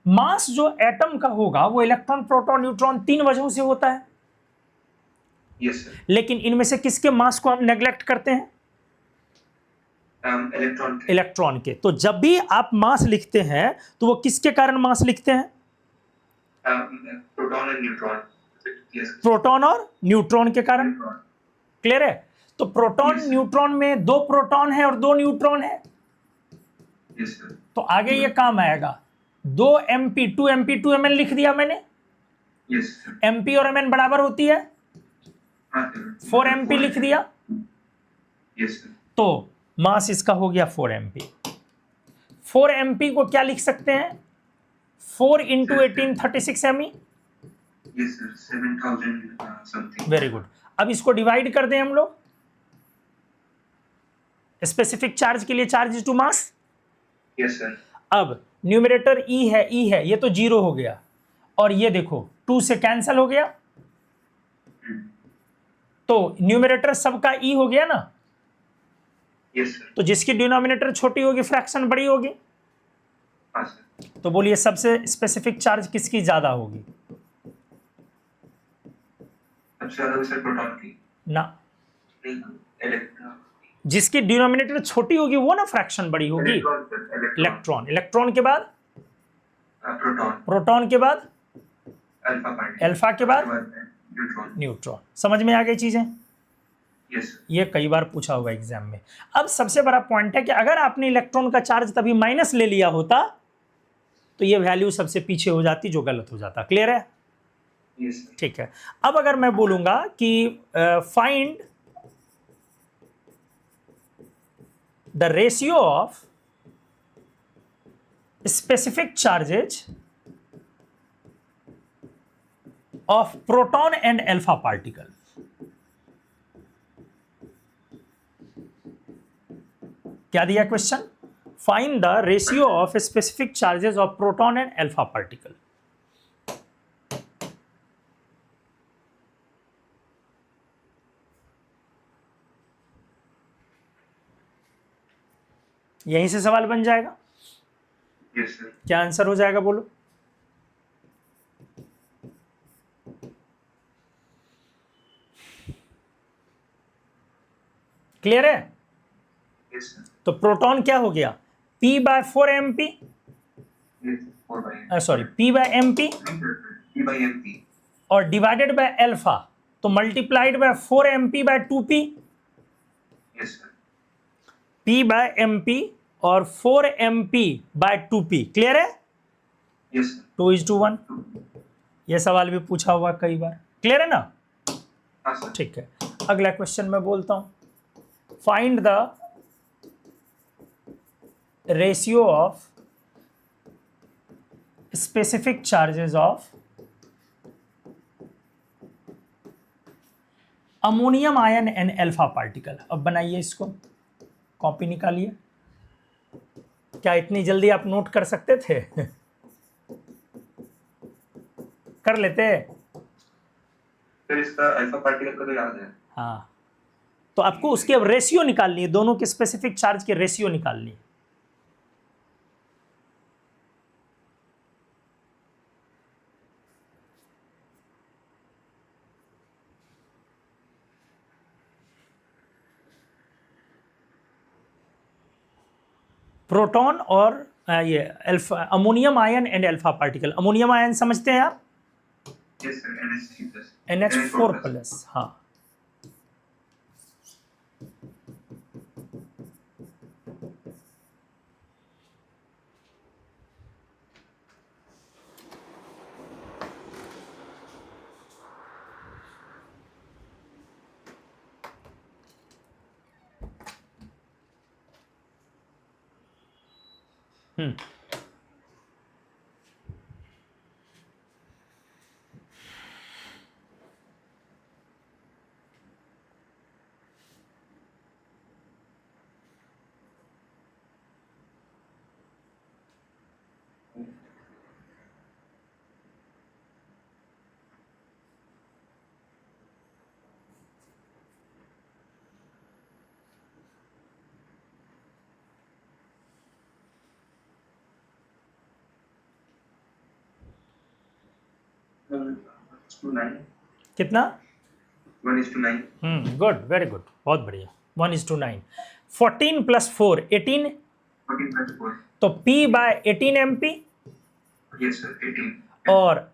मास जो एटम का होगा वो इलेक्ट्रॉन, प्रोटॉन, न्यूट्रॉन 3 वजहों से होता है। Yes sir. लेकिन इनमें से किसके मास को हम नेग्लेक्ट करते हैं? इलेक्ट्रॉन के। तो जब भी आप मास लिखते हैं तो वो किसके कारण मास लिखते हैं? प्रोटॉन और न्यूट्रॉन। प्रोटॉन और न्यूट्रॉन के कारण। क्लियर है? तो प्रोटॉन न्यूट्रॉन में 2 प्रोटॉन है और 2 न्यूट्रॉन है। Yes sir. तो आगे ये काम आएगा, 2mp 2mp 2mn लिख दिया मैंने। Yes sir. mp और mn बराबर होती है, 4mp लिख दिया। Yes sir. तो मास इसका हो गया 4mp। 4mp को क्या लिख सकते हैं? 4 into 18 36 ME। Yes sir, 7000 something. Very good. अब इसको डिवाइड कर दें हम लोग स्पेसिफिक चार्ज के लिए, charge to mass. Yes sir. अब न्यूमरेटर ई है, ये तो 0 हो गया, और ये देखो 2 से कैंसिल हो गया, तो न्यूमरेटर सबका ई हो गया ना। Yes sir. तो जिसकी डिनोमिनेटर छोटी होगी फ्रैक्शन बड़ी होगी। हाँ सर। तो बोलिए सबसे स्पेसिफिक चार्ज किसकी ज्यादा होगी? सबसे ज्यादा सर प्रोटॉन की। ना, नहीं, इलेक्ट्रॉन। जिसकी डिनोमिनेटर छोटी होगी वो ना फ्रैक्शन बड़ी होगी। इलेक्ट्रॉन। इलेक्ट्रॉन के बाद प्रोटॉन। प्रोटॉन के बाद अल्फा पार्टिकल। अल्फा के बाद न्यूट्रॉन। न्यूट्रॉन। समझ में आ गई चीजें? यस। ये कई बार पूछा होगा एग्जाम में। अब सबसे बड़ा पॉइंट है कि अगर आपने इलेक्ट्रॉन का चार्ज तभी माइनस ले लिया होता तो ये वैल्यू सबसे पीछे हो जाती, जो गलत हो जाता। क्लियर है? यस। ठीक है। अब अगर मैं बोलूंगा कि find the ratio of specific charges of proton and alpha particle, क्या दिया question? Find the ratio of specific charges of proton and alpha particle. यहीं से सवाल बन जाएगा। Yes sir. क्या आंसर हो जाएगा बोलो? क्लियर है? Yes sir. तो प्रोटॉन क्या हो गया? P/4mp, सॉरी P/mp P/mp और डिवाइडेड बाय अल्फा, तो multiplied by 4mp/2p। Yes sir. P/mp और 4mp/2p। क्लियर है? Yes sir. 2:1। यह सवाल भी पूछा हुआ कई बार। क्लियर है ना? हाँ सर। ठीक है। अगला क्वेश्चन मैं बोलता हूं। Find the ratio of specific charges of ammonium ion and alpha particle. अब बनाइए इसको, कॉपी निकालिए। क्या इतनी जल्दी आप नोट कर सकते थे? कर लेते? फिर इसका अल्फा पार्टिकल का तो याद है। हाँ, तो आपको उसकी अब रेशियो निकालनी है, दोनों के स्पेसिफिक चार्ज के रेशियो निकालनी है। प्रोटॉन और ये alpha, ammonium ion and alpha particle. Ammonium ion समझते हैं आप? Yes sir. NH3+। NH4+। हाँ, कितना? 1:9। गुड, वेरी गुड, बहुत बढ़िया। 1:9। 14 + 4 18, 14+4। तो P/18mp यस सर। 18 और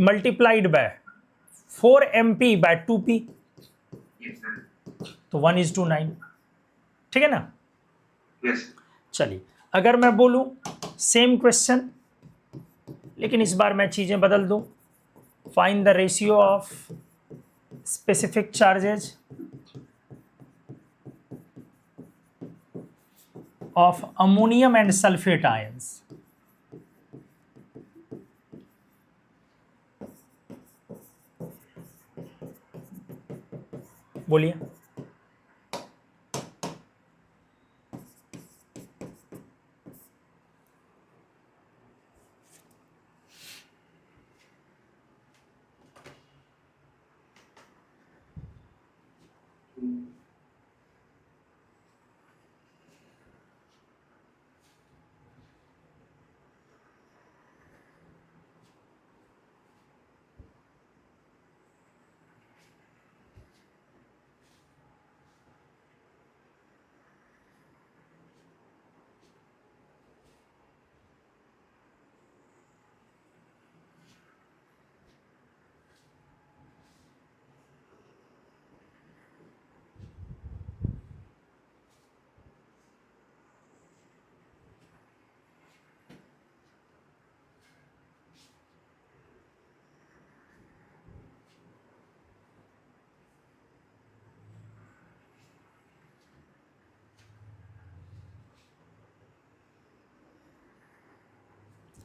multiplied by 4mp/2p, yes sir. तो 1:9। ठीक है ना? यस। चलिए, अगर मैं बोलूं सेम क्वेश्चन, लेकिन इस बार मैं चीजें बदल दूं। Find the ratio of specific charges of ammonium and sulphate ions. बोलिए।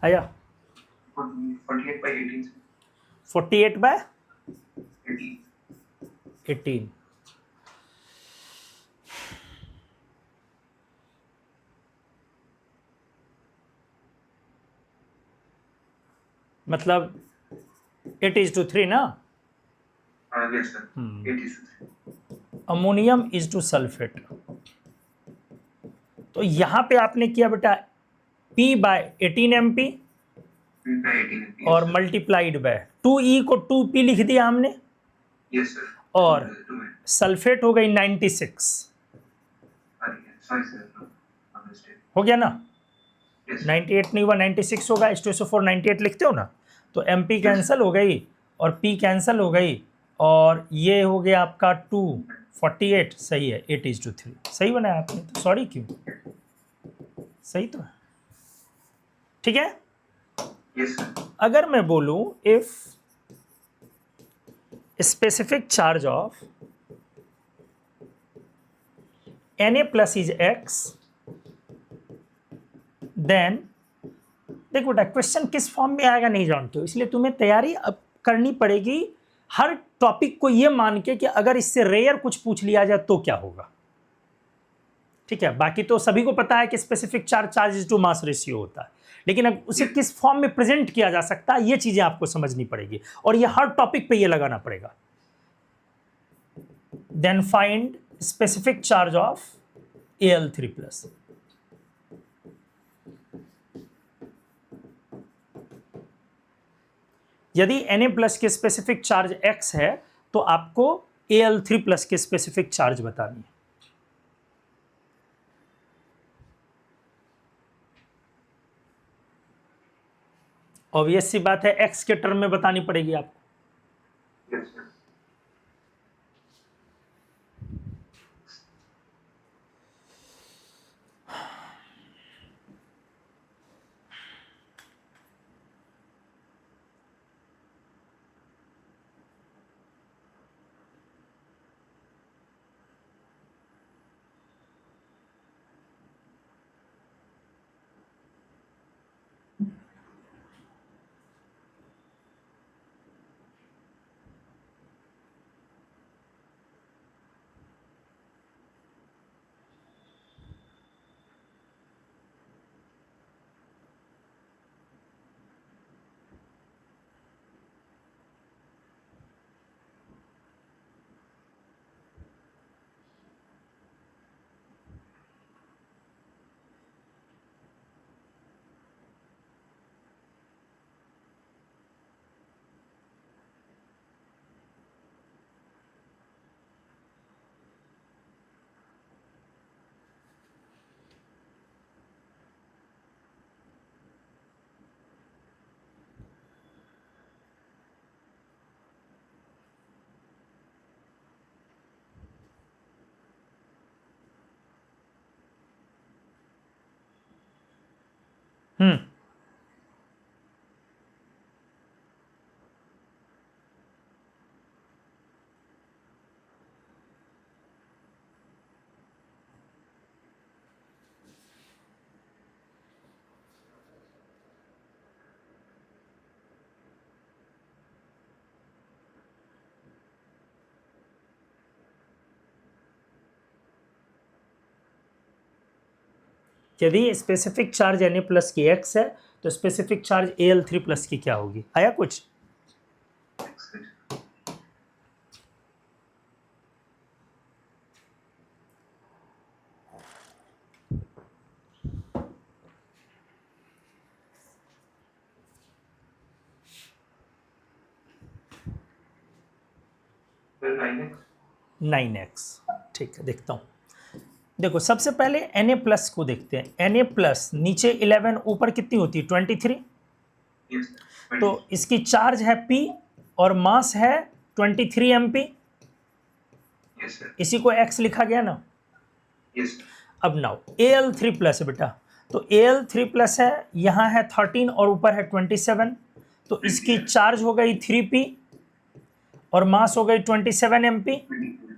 आया 48/18 से 48/18। 18। मतलब 8:3 ना। Yes sir, 8:3। Ammonium is to sulphate. तो यहां पे आपने किया बेटा P/18 MP 18 और मल्टीप्लाइड बाय 2E को 2P लिख दिया हमने, यस सर। और सल्फेट हो गई 96। सॉरी सर, मिस्टेक हो गया ना। यस 98 नहीं हुआ, 96 होगा। H2SO4 98 लिखते हो ना, तो MP कैंसिल हो गई और P कैंसिल हो गई, और ये हो गया आपका 248। सही है, 8:3 सही बनाया आपने। तो सॉरी क्यों, सही तो है, ठीक है। Yes sir. अगर मैं बोलूं if specific charge of Na+ is X, then देखो बेटा क्वेश्चन किस फॉर्म में आएगा नहीं जानते हो, इसलिए तुम्हें तैयारी अब करनी पड़ेगी हर टॉपिक को ये मान के कि अगर इससे रेयर कुछ पूछ लिया जाए तो क्या होगा, ठीक है। बाकी तो सभी को पता है कि specific charge charge to mass ratio होता है, लेकिन अब उसे किस फॉर्म में प्रेजेंट किया जा सकता है ये चीजें आपको समझनी पड़ेगी, और ये हर टॉपिक पे ये लगाना पड़ेगा। Then find specific charge of Al3+। यदि Na+ के स्पेसिफिक चार्ज X है तो आपको Al3+ के स्पेसिफिक चार्ज बतानी है। ऑब्वियस सी बात है, X के टर्म में बतानी पड़ेगी आपको। Yes sir. हम्म यदि स्पेसिफिक चार्ज Na प्लस की x है तो स्पेसिफिक चार्ज Al3 प्लस की क्या होगी? आया कुछ? फिर 9x 9x। ठीक है, देखता हूँ। देखो सबसे पहले Na प्लस को देखते हैं। Na प्लस नीचे 11, ऊपर कितनी होती है? 23। yes sir तो इसकी चार्ज है P और मास है 23 mp। yes sir इसी को x लिखा गया ना। yes sir अब नाउ Al3 प्लस है बेटा, तो Al3 प्लस है, यहाँ है 13 और ऊपर है 27, तो इसकी चार्ज हो गई 3p और मास हो गई 27 mp।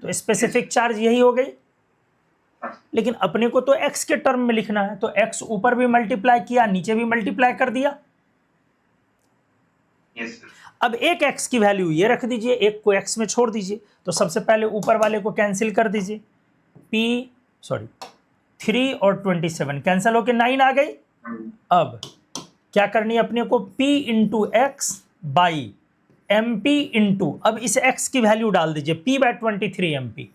तो स्पेसिफिक चार्ज यही हो गई। लेकिन अपने को तो x के टर्म में लिखना है, तो x ऊपर भी मल्टीप्लाई किया, नीचे भी मल्टीप्लाई कर दिया। yes sir अब एक x की वैल्यू ये रख दीजिए, एक को x में छोड़ दीजिए। तो सबसे पहले ऊपर वाले को कैंसिल कर दीजिए। 3 और 27 कैंसिल होके 9 आ गई। अब क्या करनी है अपने को? P into x by m p into, अब इस x की वैल्यू डाल दीजिए, P बाई 23 MP।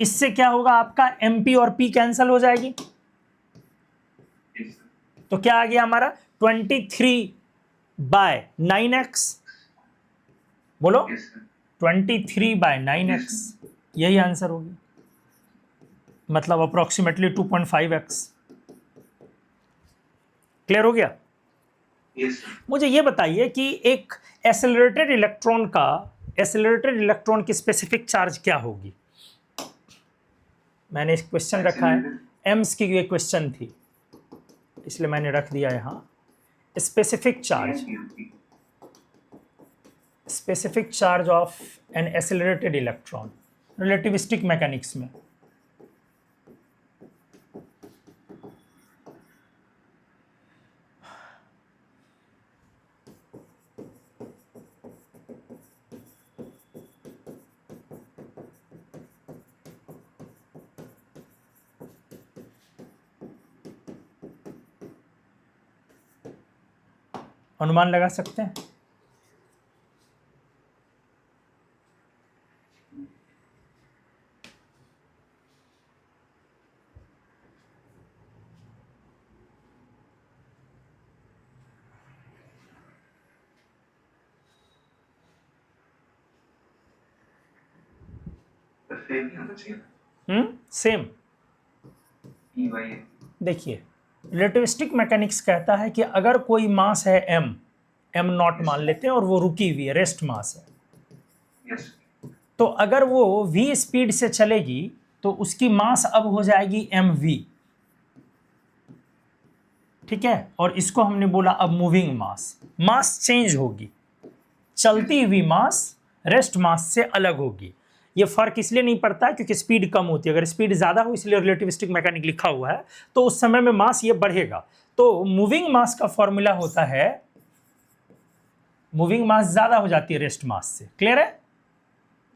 इससे क्या होगा आपका? MP और P कैंसिल हो जाएगी। yes sir तो क्या आ गया हमारा? 23 बाय 9x। बोलो, yes sir 23 बाय 9x, यही आंसर होगी। मतलब अप्रोक्सीमेटली 2.5x। क्लियर हो गया? yes sir मुझे ये बताइए कि एक एसेलरेटेड इलेक्ट्रॉन की स्पेसिफिक चार्ज क्या होगी? मैंने एक क्वेश्चन रखा है, एम्स की ये क्वेश्चन थी, इसलिए मैंने रख दिया यहाँ। Specific charge of an accelerated electron relativistic mechanics में। अनुमान लगा सकते हैं? सेम। देखिए, रिलेटिविस्टिक मैकेनिक्स कहता है कि अगर कोई मास है m नॉट मान लेते हैं, और वो रुकी हुई है, रेस्ट मास है, yes तो अगर वो v स्पीड से चलेगी तो उसकी मास अब हो जाएगी mv। ठीक है, और इसको हमने बोला अब मूविंग मास चेंज होगी, चलती हुई मास रेस्ट मास से अलग होगी। ये फर्क इसलिए नहीं पड़ता क्योंकि स्पीड कम होती है। अगर स्पीड ज्यादा हो, इसलिए रिलेटिविस्टिक मैकेनिक लिखा हुआ है, तो उस समय में मास ये बढ़ेगा। तो मूविंग मास का फॉर्मूला होता है, मूविंग मास ज्यादा हो जाती है रेस्ट मास से। क्लियर है?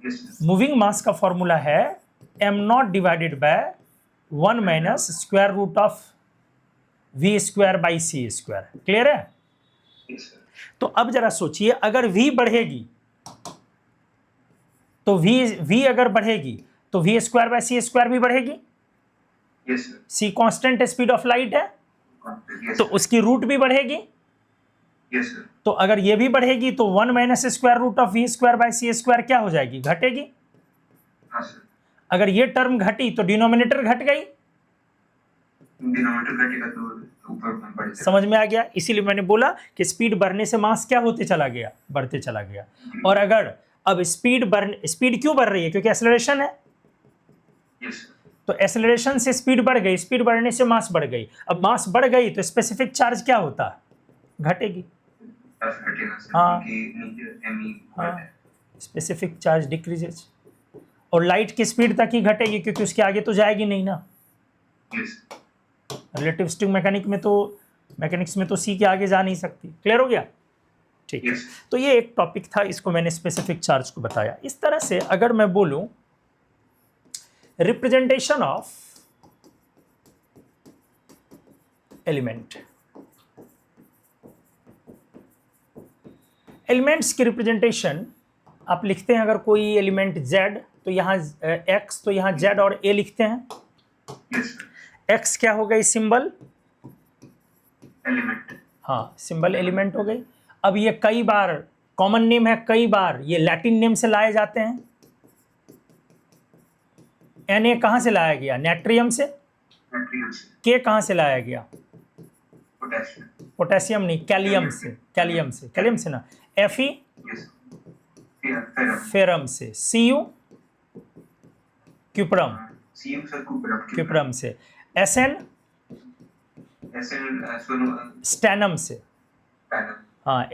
yes sir मूविंग मास का फॉर्मूला है m not divided by 1 minus square root of v square by c square. Clear है? yes sir तो अब जरा सोचिए, अगर v बढ़ेगी तो v अगर बढ़ेगी तो v square by c square भी बढ़ेगी। yes sir c constant speed of light है, yes तो sir उसकी रूट भी बढ़ेगी। yes sir तो अगर ये भी बढ़ेगी तो 1 minus square root of v square by c square क्या हो जाएगी? घटेगी। हाँ सर अगर ये टर्म घटी तो डिनोमिनेटर घट गई। डिनोमिनेटर घटेगा तो ऊपर बढ़ जाएगा। समझ में आ गया? इसीलिए मैंने बोला कि स्पीड बढ़ने से मास क्या होते चला गया? बढ़ते चला गया। और अगर अब स्पीड क्यों बढ़ रही है? क्योंकि एक्सेलरेशन है। yes sir तो एक्सेलरेशन से स्पीड बढ़ गई, स्पीड बढ़ने से मास बढ़ गई। अब मास बढ़ गई तो स्पेसिफिक चार्ज क्या होता है? घटेगी। बस घटेगा सर हाँ। क्योंकि नीचे me बढ़ हाँ, है। Specific charge decreases. और लाइट की स्पीड तक ही घटेगी क्योंकि उसके आगे तो जाएगी नहीं ना। yes रिलेटिविस्टिक मैकेनिक्स में तो सी के आगे जा नहीं सकती। क्लियर हो गया? ठीक है। yes तो ये एक टॉपिक था, इसको मैंने स्पेसिफिक चार्ज को बताया। इस तरह से अगर मैं बोलूं रिप्रेजेंटेशन ऑफ एलिमेंट। एलिमेंट्स की रिप्रेजेंटेशन आप लिखते हैं, अगर कोई एलिमेंट Z तो यहाँ X, तो यहाँ Z और A लिखते हैं। Yes sir. X क्या हो गई? Symbol, element. हाँ सिंबल एलिमेंट हो गई। अब ये कई बार कॉमन नेम है, कई बार ये लैटिन नेम से लाए जाते हैं। Na कहाँ से लाया गया? नेट्रियम से। नाइट्रियम से। K कहाँ से लाया गया? पोटेशियम। पोटेशियम नहीं, कैलियम से। कैलियम से, कैलियम से ना। Fe yes. फेरम। फेरम से। Cu क्यूपरम, सीएम सर कुपरम। क्यूपरम से। Sn एसएन सोनो स्टैनम से। पैनल। हाँ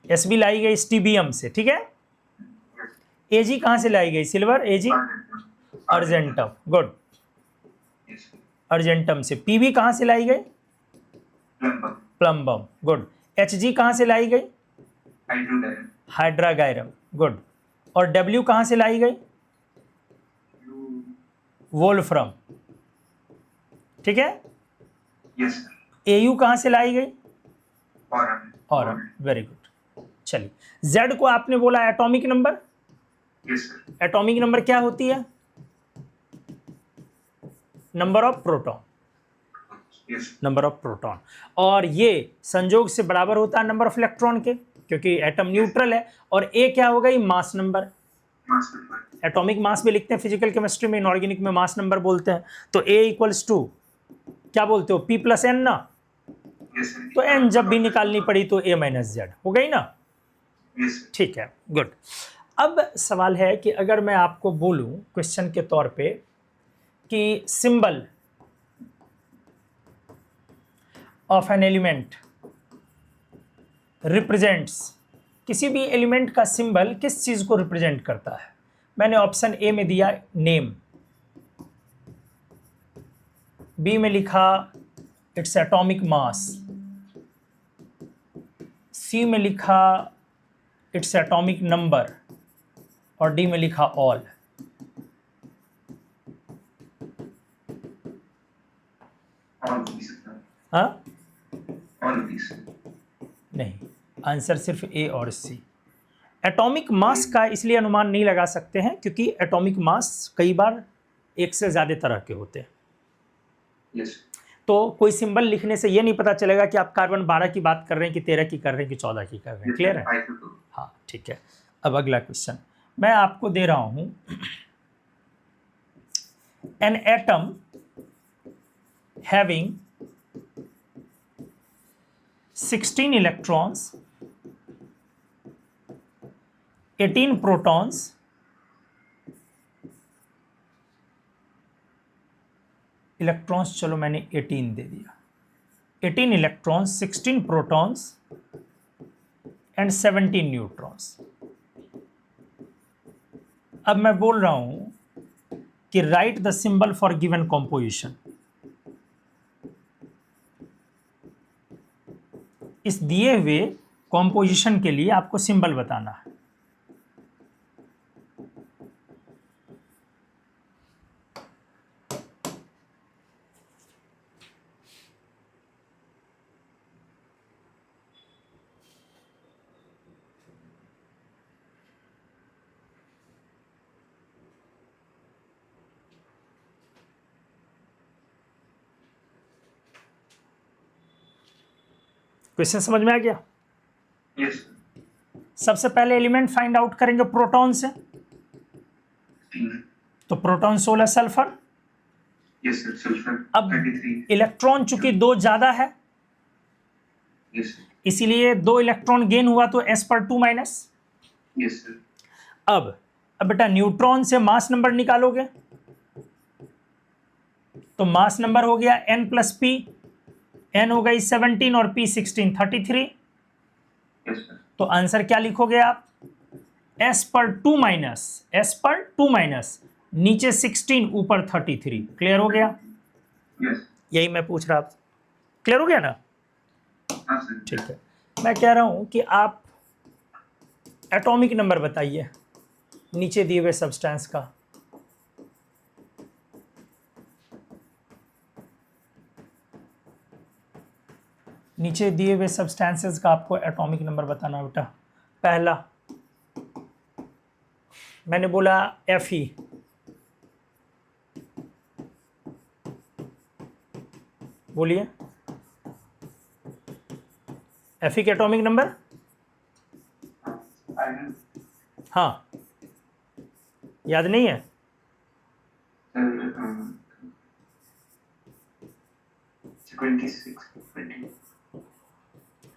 Sb लाई गई स्टीबियम से, ठीक है। Ag कहाँ से लाई गई? Silver. Ag argentum, good, yes. Argentum से। Pb कहाँ से लाई गई? प्लम्बम। Plumbum, good. Hg कहाँ से लाई गई? हाइड्रोडायन। हाइड्रागायरम, गुड। और W कहाँ से लाई गई? वोल्फ्रम, ठीक है। Yes sir. Au कहाँ से लाई गई? ऑरम। Very good. चलिए, Z को आपने बोला atomic number. Yes sir. Atomic number क्या होती है? Number of proton, yes. Number of proton. और ये संजोग से बराबर होता है नंबर ऑफ इलेक्ट्रॉन के, क्योंकि एटम न्यूट्रल है। और A क्या हो गई? Mass number. Mass number. Atomic mass भी लिखते हैं फिजिकल केमिस्ट्री में, इनऑर्गेनिक में मास नंबर बोलते हैं। तो A इक्वल्स टू क्या बोलते हो? P प्लस N ना। Yes sir. तो N जब भी निकालनी पड़ी तो A माइनस Z हो गई ना। Yes sir. ठीक है, गुड। अब सवाल है कि अगर मैं आपको बोलूं क्वेश्चन के तौर पे कि symbol of an element represents, किसी भी एलिमेंट का सिंबल किस चीज को रिप्रेजेंट करता है? मैंने ऑप्शन ए में दिया नेम, बी में लिखा इट्स एटॉमिक मास, सी में लिखा इट्स एटॉमिक नंबर, और डी में लिखा ऑल। All of this. हाँ ऑल ऑफ दिस। नहीं, आंसर सिर्फ ए और सी। एटॉमिक मास का इसलिए अनुमान नहीं लगा सकते हैं क्योंकि एटॉमिक मास कई बार एक से ज़्यादा तरह के होते हैं। यस। तो कोई सिंबल लिखने से ये नहीं पता चलेगा कि आप कार्बन 12 की बात कर रहे हैं कि 13 की कर रहे हैं कि 14 की कर रहे हैं। क्लियर है? हाँ ठीक है। अब अगला क्वेश्चन मैं आपको दे रहा हूं। An atom having 16 electrons, 18 protons, electrons चलो मैंने 18 दे दिया, 18 इलेक्ट्रॉन्स, 16 प्रोटॉन्स एंड 17 न्यूट्रॉन्स। अब मैं बोल रहा हूं कि right the symbol for given composition. इस दिए हुए कॉम्पोजिशन के लिए आपको सिंबल बताना है। क्वेश्चन समझ में आ गया? यस। सबसे पहले एलिमेंट फाइंड आउट करेंगे प्रोटॉन से। तो proton 16, sulphur. Yes sir. Sulphur अब 33। इलेक्ट्रॉन चूंकि 2 ज्यादा है, यस सर। इसीलिए 2 इलेक्ट्रॉन गेन हुआ तो s पर 2 माइनस। Yes sir. अब बेटा न्यूट्रॉन से मास नंबर निकालोगे तो मास नंबर हो गया n प्लस p, n हो गई 17 और p 16, 33। Yes sir. तो आंसर क्या लिखोगे आप? s पर 2 माइनस, s पर 2 माइनस, नीचे 16 ऊपर 33। क्लियर हो गया? यस। यही मैं पूछ रहा था। क्लियर हो गया ना? हाँ सर। ठीक है। मैं कह रहा हूं कि आप एटॉमिक नंबर बताइए नीचे दिए हुए सब्सटेंस का। नीचे दिए हुए सब्सटेंसेस का आपको एटॉमिक नंबर बताना बेटा। पहला मैंने बोला Fe, बोलिए Fe के एटॉमिक नंबर। आयरन हाँ, याद नहीं है?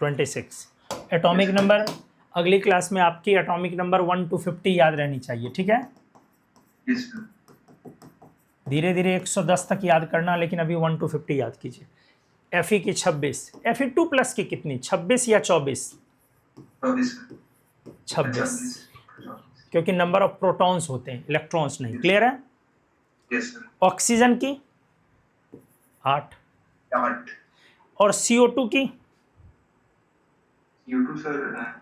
26 एटॉमिक नंबर। अगली क्लास में आपकी एटॉमिक नंबर 1 to 50 याद रहनी चाहिए, ठीक है? Yes sir. धीरे धीरे 110 तक याद करना, लेकिन अभी 1 to 50 याद कीजिए। Fe की 26, Fe2+ की कितनी, 26 या 24? 26, क्योंकि नंबर ऑफ प्रोटॉन्स होते हैं, इलेक्ट्रॉन्स नहीं। क्लियर है? Yes sir. ऑक्सीजन की 8 8 और CO2 की U2 सर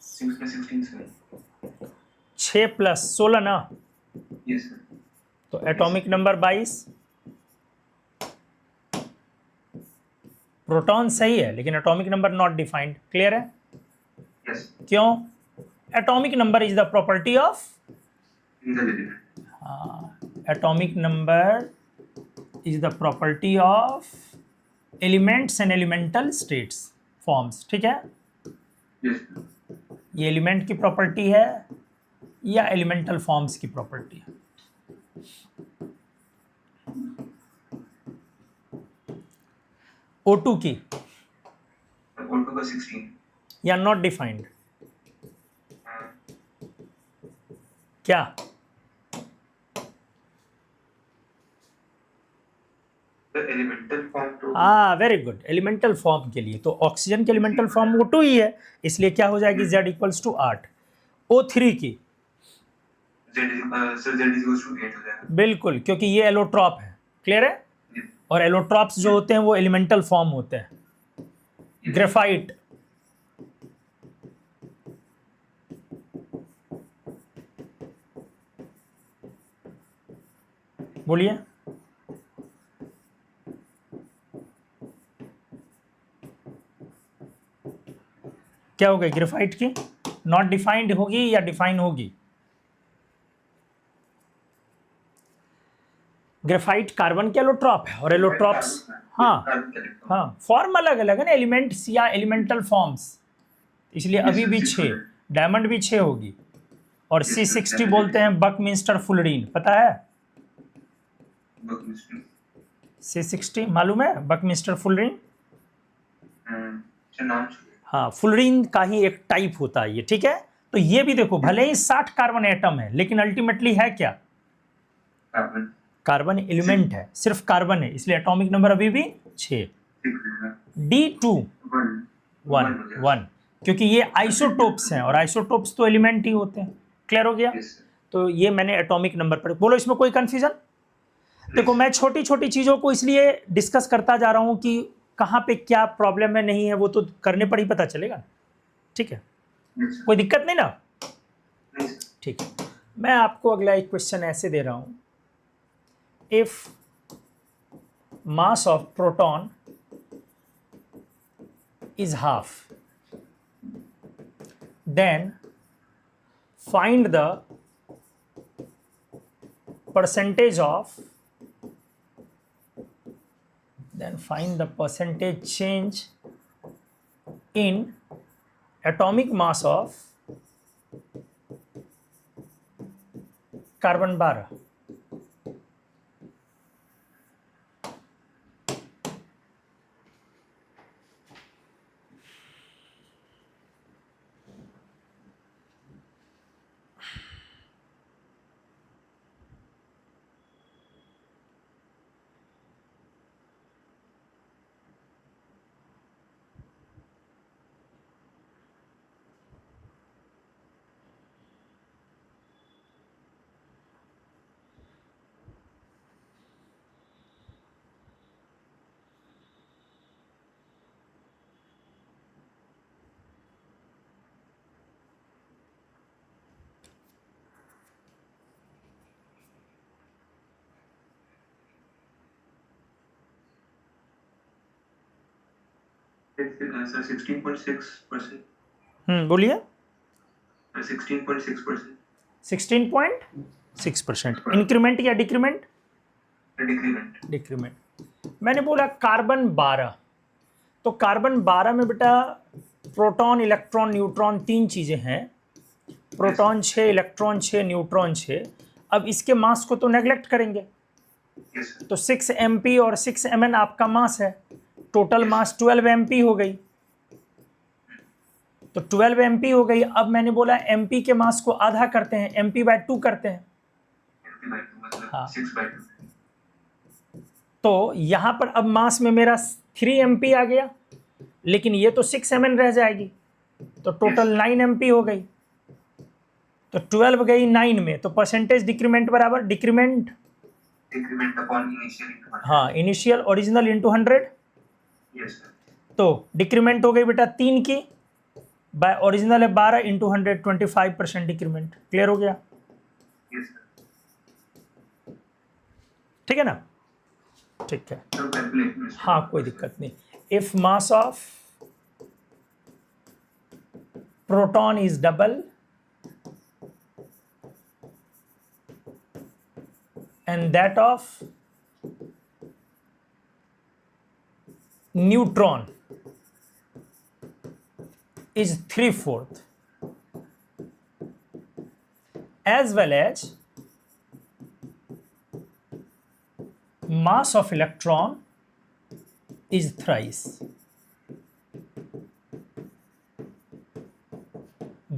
6 सर। 6 + 16 ना, यस सर। तो एटॉमिक नंबर 22। प्रोटॉन सही है, लेकिन atomic number not defined. Clear है? यस। क्यों? Atomic number is the property of, in the element. Atomic number is the property of elements and elemental states forms. ठीक है? Yes sir. ये element की property है या एलिमेंटल फॉर्म्स की property है? O2 की O2 का 16 या नॉट डिफाइंड? क्या? एलिमेंटल फॉर्म तो वेरी गुड, एलिमेंटल फॉर्म के लिए तो ऑक्सीजन के एलिमेंटल फॉर्म O2 ही है, इसलिए क्या हो जाएगी Z = 8। O3 की सर Z = 8 हो जाएगा। बिल्कुल, क्योंकि ये एलोट्रॉप है। क्लियर है? और एलोट्रॉप्स जो होते हैं वो एलिमेंटल फॉर्म होते हैं। ग्रेफाइट बोलिए। क्या हो गई ग्रेफाइट की? नॉट डिफाइंड होगी या डिफाइन होगी? ग्रेफाइट कार्बन के एलोट्रॉप है और एलोट्रॉप्स, हाँ हाँ, फॉर्म अलग अलग है ना, एलिमेंट्स या एलिमेंटल फॉर्म्स, इसलिए अभी भी 6। डायमंड भी 6 होगी। और C60 बोलते हैं बकमिंस्टर फुलरीन, पता है? C60 मालूम है? बकमिंस्टर फुलरीन, नाम हाँ, फुलरीन का ही एक टाइप होता है ये। ठीक है? तो ये भी देखो, भले ही 60 कार्बन एटम है, लेकिन अल्टीमेटली है क्या? कार्बन। कार्बन एलिमेंट है, सिर्फ कार्बन है, इसलिए एटॉमिक नंबर अभी भी 6। D2 1, क्योंकि ये आइसोटोप्स हैं और आइसोटोप्स तो एलिमेंट ही होते हैं। क्लियर हो गया? तो ये मैंने एटॉमिक नंबर पर बोलो। इसमें कोई कंफ्यूजन? देखो, मैं छोटी छोटी चीज़ों को इसलिए डिस्कस करता जा रहा हूँ कि कहाँ पे क्या प्रॉब्लम है, नहीं है, वो तो करने पर ही पता चलेगा। ठीक है? कोई दिक्कत नहीं ना? ठीक है, मैं आपको अगला एक क्वेश्चन ऐसे दे रहा हूँ। If mass of proton is half, then find the percentage change in atomic mass of carbon 12। Sir 16.6%, बोलिए। 16.6%, 16.6%। इंक्रीमेंट या डिक्रीमेंट? डिक्रीमेंट। डिक्रीमेंट। मैंने बोला कार्बन 12, तो कार्बन 12 में बेटा प्रोटॉन, इलेक्ट्रॉन, न्यूट्रॉन तीन चीजें हैं। Proton 6, electron 6, neutron 6। अब इसके मास को तो नेग्लेक्ट करेंगे, यस सर। तो 6 mp और 6 mn आपका मास है, टोटल मास 12 mp हो गई। तो 12 mp हो गई। अब मैंने बोला mp के मास को आधा करते हैं, mp/2 करते हैं। मतलब हाँ। 6/2। तो यहां पर अब मास में मेरा 3 mp आ गया, लेकिन ये तो 6 mn रह जाएगी, तो टोटल 9 mp हो गई। तो 12 गई 9 में, तो परसेंटेज डिक्रीमेंट बराबर decrement, decrement upon initial into 100। हाँ, initial original into 100। Yes sir. तो डिक्रीमेंट हो गई बेटा 3 की, बाय ओरिजिनल है 12 इंटू 100, 25% डिक्रीमेंट। क्लियर हो गया? Yes sir. ठीक है ना? ठीक है, तो कैलकुलेशन हाँ, कोई दिक्कत नहीं। If mass of proton is double and that of neutron is 3/4, as well as mass of electron is thrice,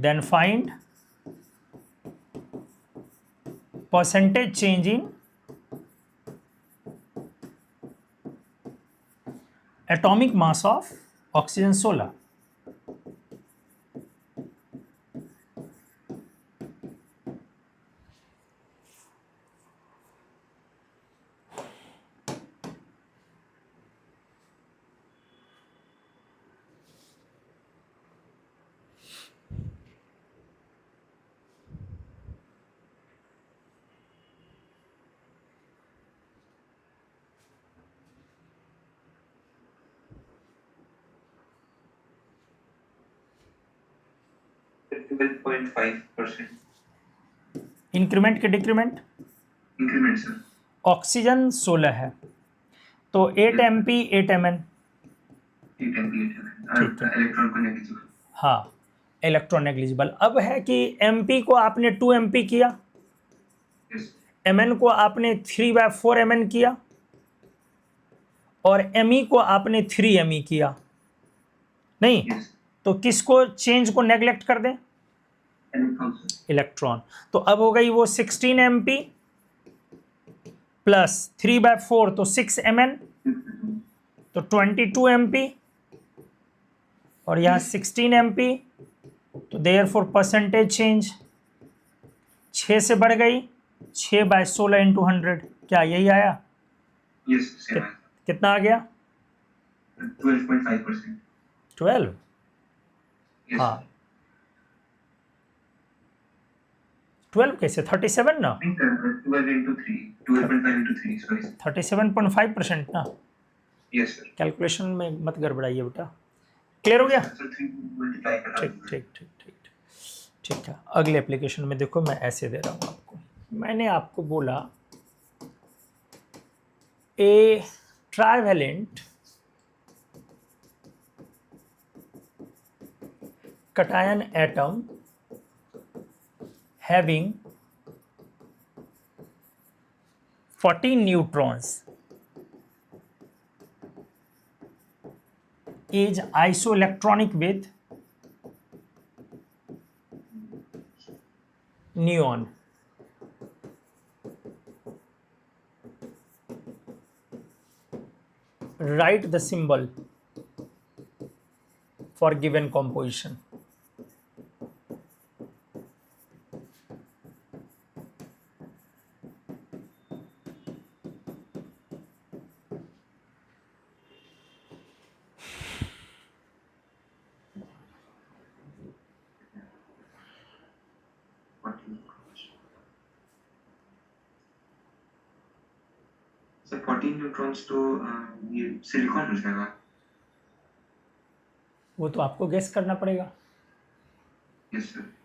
then find percentage change in atomic mass of oxygen 16। Twelve point 5%। Increment के decrement? Increment sir. Oxygen 16 है, तो 8 mp 8 mn। 8 mp 8 mn। ठीक है, electron को negative. हाँ, electron negligible. अब है कि mp को आपने 2 mp किया, यस। mn को आपने 3/4 mn किया, और me को आपने 3 me किया। नहीं, यस। तो किसको चेंज को नेग्लेक्ट कर दें? Electron sir. इलेक्ट्रॉन। तो अब हो गई वो 16 mp प्लस 3/4, तो 6 mn, तो 22 mp, और यहाँ 16 mp, तो देयरफॉर परसेंटेज चेंज 6 से बढ़ गई, 6/16 इंटू 100। क्या यही आया? यस सेम है। कितना आ गया? 12.5%। 12। यस हाँ, 12 कैसे? 37 ना, 12 into 3, 12.5 into 3, sorry। 37.5% ना। Yes sir. कैलकुलेशन में मत गड़बड़ाइए बेटा। क्लियर हो गया? सर 3 मल्टीप्लाई करा ठीक ठीक ठीक ठीक ठीक है। अगले एप्लीकेशन में देखो, मैं ऐसे दे रहा हूँ आपको। मैंने आपको बोला ए trivalent cation atom having 14 neutrons is isoelectronic with neon. Write the symbol for given composition. Sir 14 neutrons तो ये सिलिकॉन हो जाएगा। वो तो आपको गेस करना पड़ेगा। Yes sir.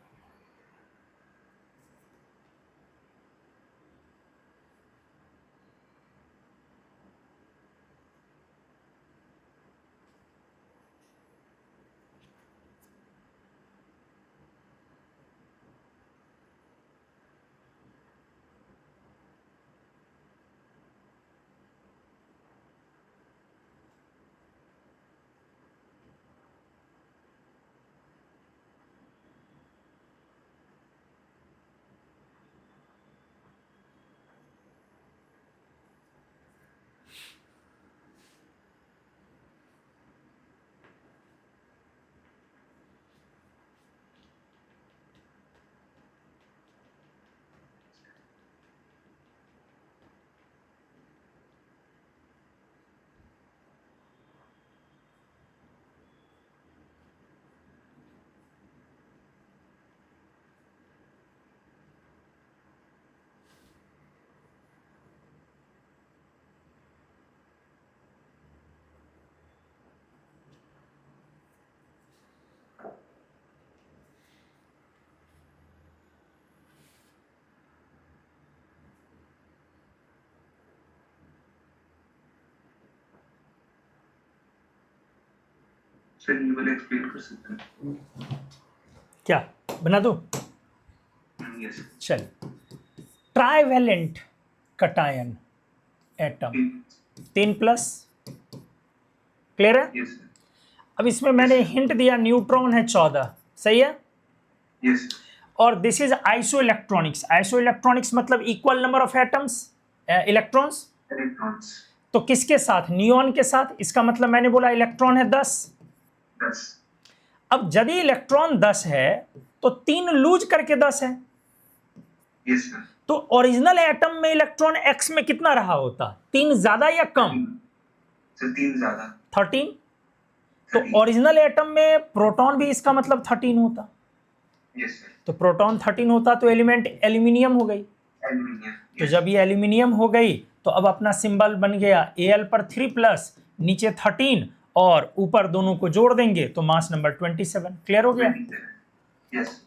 सर ये वाला एक्सप्लेन कर सकते हैं? क्या बना दो? यस। चल, ट्राइवेलेंट कटायन एटम 3+, क्लियर है? Yes sir. अब इसमें मैंने हिंट दिया न्यूट्रॉन है 14, सही है? यस। और this is iso electronics. Iso electronics मतलब equal number of atoms, electrons. Electrons तो किसके साथ? नियॉन के साथ। इसका मतलब मैंने बोला इलेक्ट्रॉन है 10। 10। अब यदि इलेक्ट्रॉन 10 है तो 3 लूज करके 10 है। Yes sir. तो ओरिजिनल एटम में इलेक्ट्रॉन एक्स में कितना रहा होता? 3 ज्यादा या कम? सर 3 ज्यादा। 13। तो 13। ओरिजिनल एटम में प्रोटॉन भी इसका मतलब 13 होता। Yes sir. तो प्रोटॉन 13 होता तो एलिमेंट एल्यूमिनियम हो गई। एल्यूमिनियम। तो जब ये एल्यूमिनियम हो गई तो अब अपना सिंबल बन गया Al पर 3+, नीचे 13 और ऊपर दोनों को जोड़ देंगे तो मास नंबर 27। क्लियर हो गया? Yes.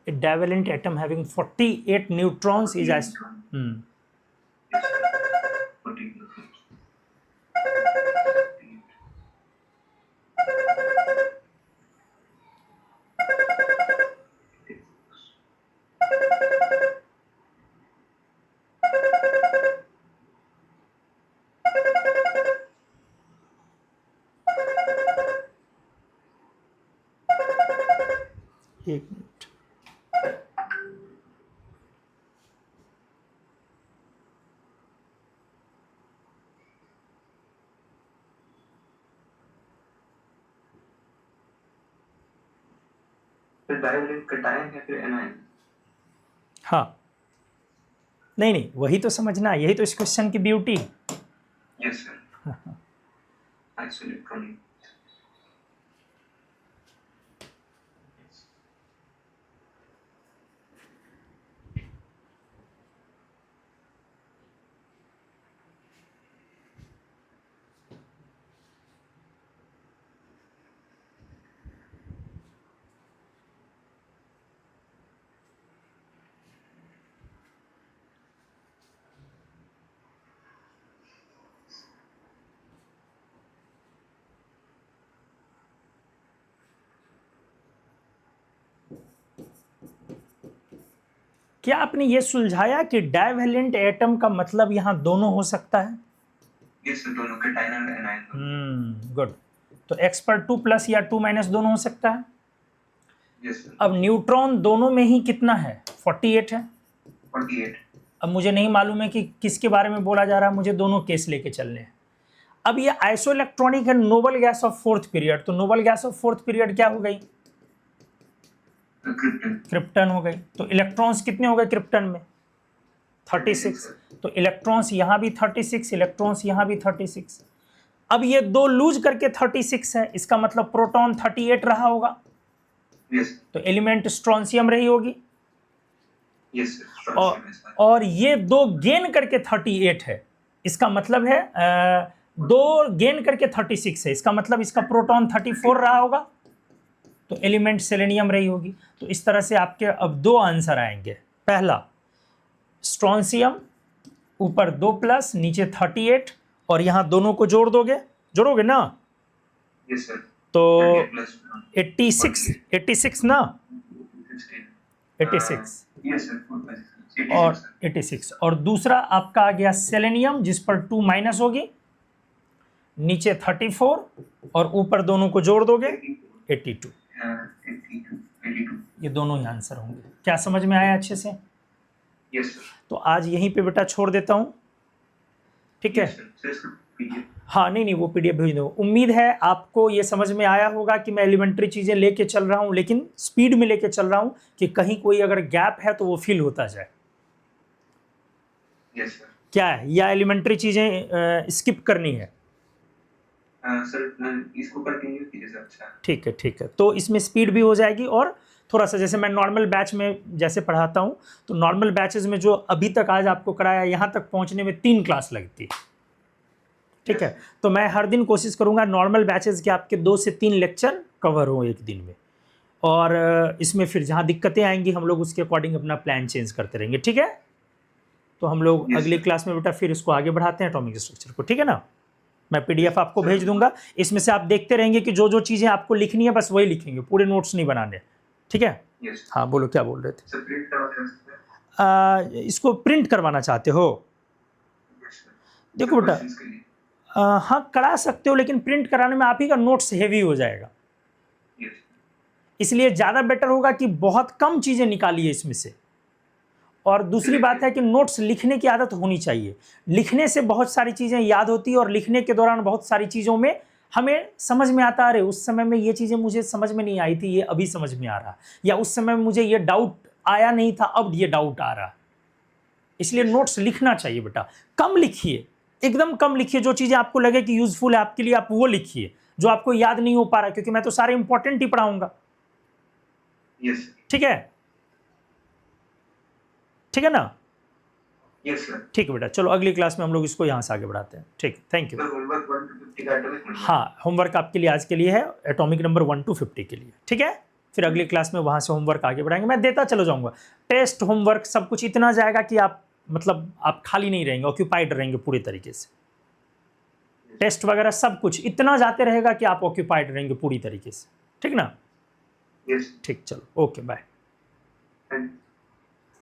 A divalent atom having 48 neutrons is as 48. एक मिनट। फिर डाइवैलेंट कटायन है फिर एनायन। हाँ, नहीं नहीं, वही तो समझना, यही तो इस क्वेश्चन की beauty. Yes sir. Iso electronic. क्या आपने ये सुलझाया कि डाइवैलेंट एटम का मतलब यहाँ दोनों हो सकता है? यस सर, दोनों कैटायन और एनायन। गुड। तो x पर 2 प्लस या 2 माइनस दोनों हो सकता है। Yes sir. अब न्यूट्रॉन दोनों में ही कितना है? 48 है। 48। अब मुझे नहीं मालूम है कि किसके बारे में बोला जा रहा है, मुझे दोनों केस लेके चलने हैं। अब ये आइसोइलेक्ट्रॉनिक है, noble gas of fourth period, तो noble gas of fourth period क्या हो गई? क्रिप्टन हो गई। तो इलेक्ट्रॉन्स कितने हो गए क्रिप्टन में? 36। तो इलेक्ट्रॉन्स यहाँ भी 36, इलेक्ट्रॉन्स यहाँ भी 36। अब ये दो लूज करके 36 है, इसका मतलब प्रोटॉन 38 रहा होगा। यस। तो एलिमेंट स्ट्रोंसियम रही होगी। Yes sir. और ये दो गेन करके 38 है, इसका मतलब है दो गेन करके 36 है, इसका मतलब इसका प्रोटॉन 34 रहा होगा। तो एलिमेंट सेलेनियम रही होगी। तो इस तरह से आपके अब दो आंसर आएंगे। पहला स्ट्रोंसियम, ऊपर 2 प्लस, नीचे 38, और यहाँ दोनों को जोड़ दोगे, जोड़ोगे ना? Yes sir. तो 86 ना? 86 यस सर। और 86। और दूसरा आपका आ गया सेलेनियम, जिस पर 2 माइनस होगी, नीचे 34 और ऊपर दोनों को जोड़ दोगे 82। ये दोनों ही आंसर होंगे। क्या समझ में आया अच्छे से? Yes sir. तो आज यहीं पे बेटा छोड़ देता हूँ, ठीक है? हाँ, नहीं वो पीडीएफ भेज दो। उम्मीद है आपको ये समझ में आया होगा कि मैं एलिमेंट्री चीज़ें लेके चल रहा हूँ, लेकिन स्पीड में लेके चल रहा हूँ कि कहीं कोई अगर गैप है तो वो फिल होता जाए। Yes sir. क्या है, या एलिमेंट्री चीज़ें स्किप करनी है? सर इसको कंटिन्यू कीजिए सर। अच्छा, ठीक है। तो इसमें स्पीड भी हो जाएगी, और थोड़ा सा जैसे मैं नॉर्मल बैच में जैसे पढ़ाता हूँ, तो नॉर्मल बैचेस में जो अभी तक आज आपको कराया, यहाँ तक पहुँचने में 3 क्लास लगती है, ठीक है? तो मैं हर दिन कोशिश करूँगा नॉर्मल बैचेस के आपके 2 से 3 लेक्चर कवर हो एक दिन में, और इसमें फिर जहाँ दिक्कतें आएंगी हम लोग उसके अकॉर्डिंग अपना प्लान चेंज करते रहेंगे, ठीक है? तो हम लोग अगली क्लास में बेटा फिर इसको आगे बढ़ाते हैं एटॉमिक स्ट्रक्चर को, ठीक है ना? मैं पीडीएफ आपको भेज दूंगा, इसमें से आप देखते रहेंगे कि जो जो चीज़ें आपको लिखनी है बस वही लिखेंगे, पूरे नोट्स नहीं बनाने, ठीक है? हाँ बोलो, क्या बोल रहे थे? इसको प्रिंट करवाना चाहते हो? देखो बेटा, हाँ करा सकते हो, लेकिन प्रिंट कराने में आप ही का नोट्स हेवी हो जाएगा, इसलिए ज़्यादा बेटर होगा कि बहुत कम चीज़ें निकालिए इसमें से। और दूसरी बात है कि नोट्स लिखने की आदत होनी चाहिए। लिखने से बहुत सारी चीज़ें याद होती है, और लिखने के दौरान बहुत सारी चीज़ों में हमें समझ में आता, अरे उस समय में ये चीज़ें मुझे समझ में नहीं आई थी, ये अभी समझ में आ रहा, या उस समय में मुझे ये डाउट आया नहीं था, अब ये डाउट आ रहा। इसलिए नोट्स लिखना चाहिए बेटा। कम लिखिए, एकदम कम लिखिए, जो चीज़ें आपको लगे कि यूजफुल है आपके लिए आप वो लिखिए, जो आपको याद नहीं हो पा रहा, क्योंकि मैं तो सारे इंपॉर्टेंट ही पढ़ाऊंगा, ठीक है? ठीक है ना? Yes sir. ठीक है बेटा, चलो अगली क्लास में हम लोग इसको यहाँ से आगे बढ़ाते हैं, ठीक, थैंक यू। हाँ, होमवर्क आपके लिए आज के लिए है एटॉमिक नंबर 1 to 50 के लिए, ठीक है? फिर अगली क्लास में वहाँ से होमवर्क आगे बढ़ाएंगे, मैं देता चलो जाऊँगा। टेस्ट, होमवर्क सब कुछ इतना जाएगा कि आप मतलब आप खाली नहीं रहेंगे, ऑक्यूपाइड रहेंगे पूरे तरीके से। टेस्ट वगैरह सब कुछ इतना जाते रहेगा कि आप ऑक्यूपाइड रहेंगे पूरी तरीके से, ठीक ना? यस। ठीक, चलो ओके, बाय।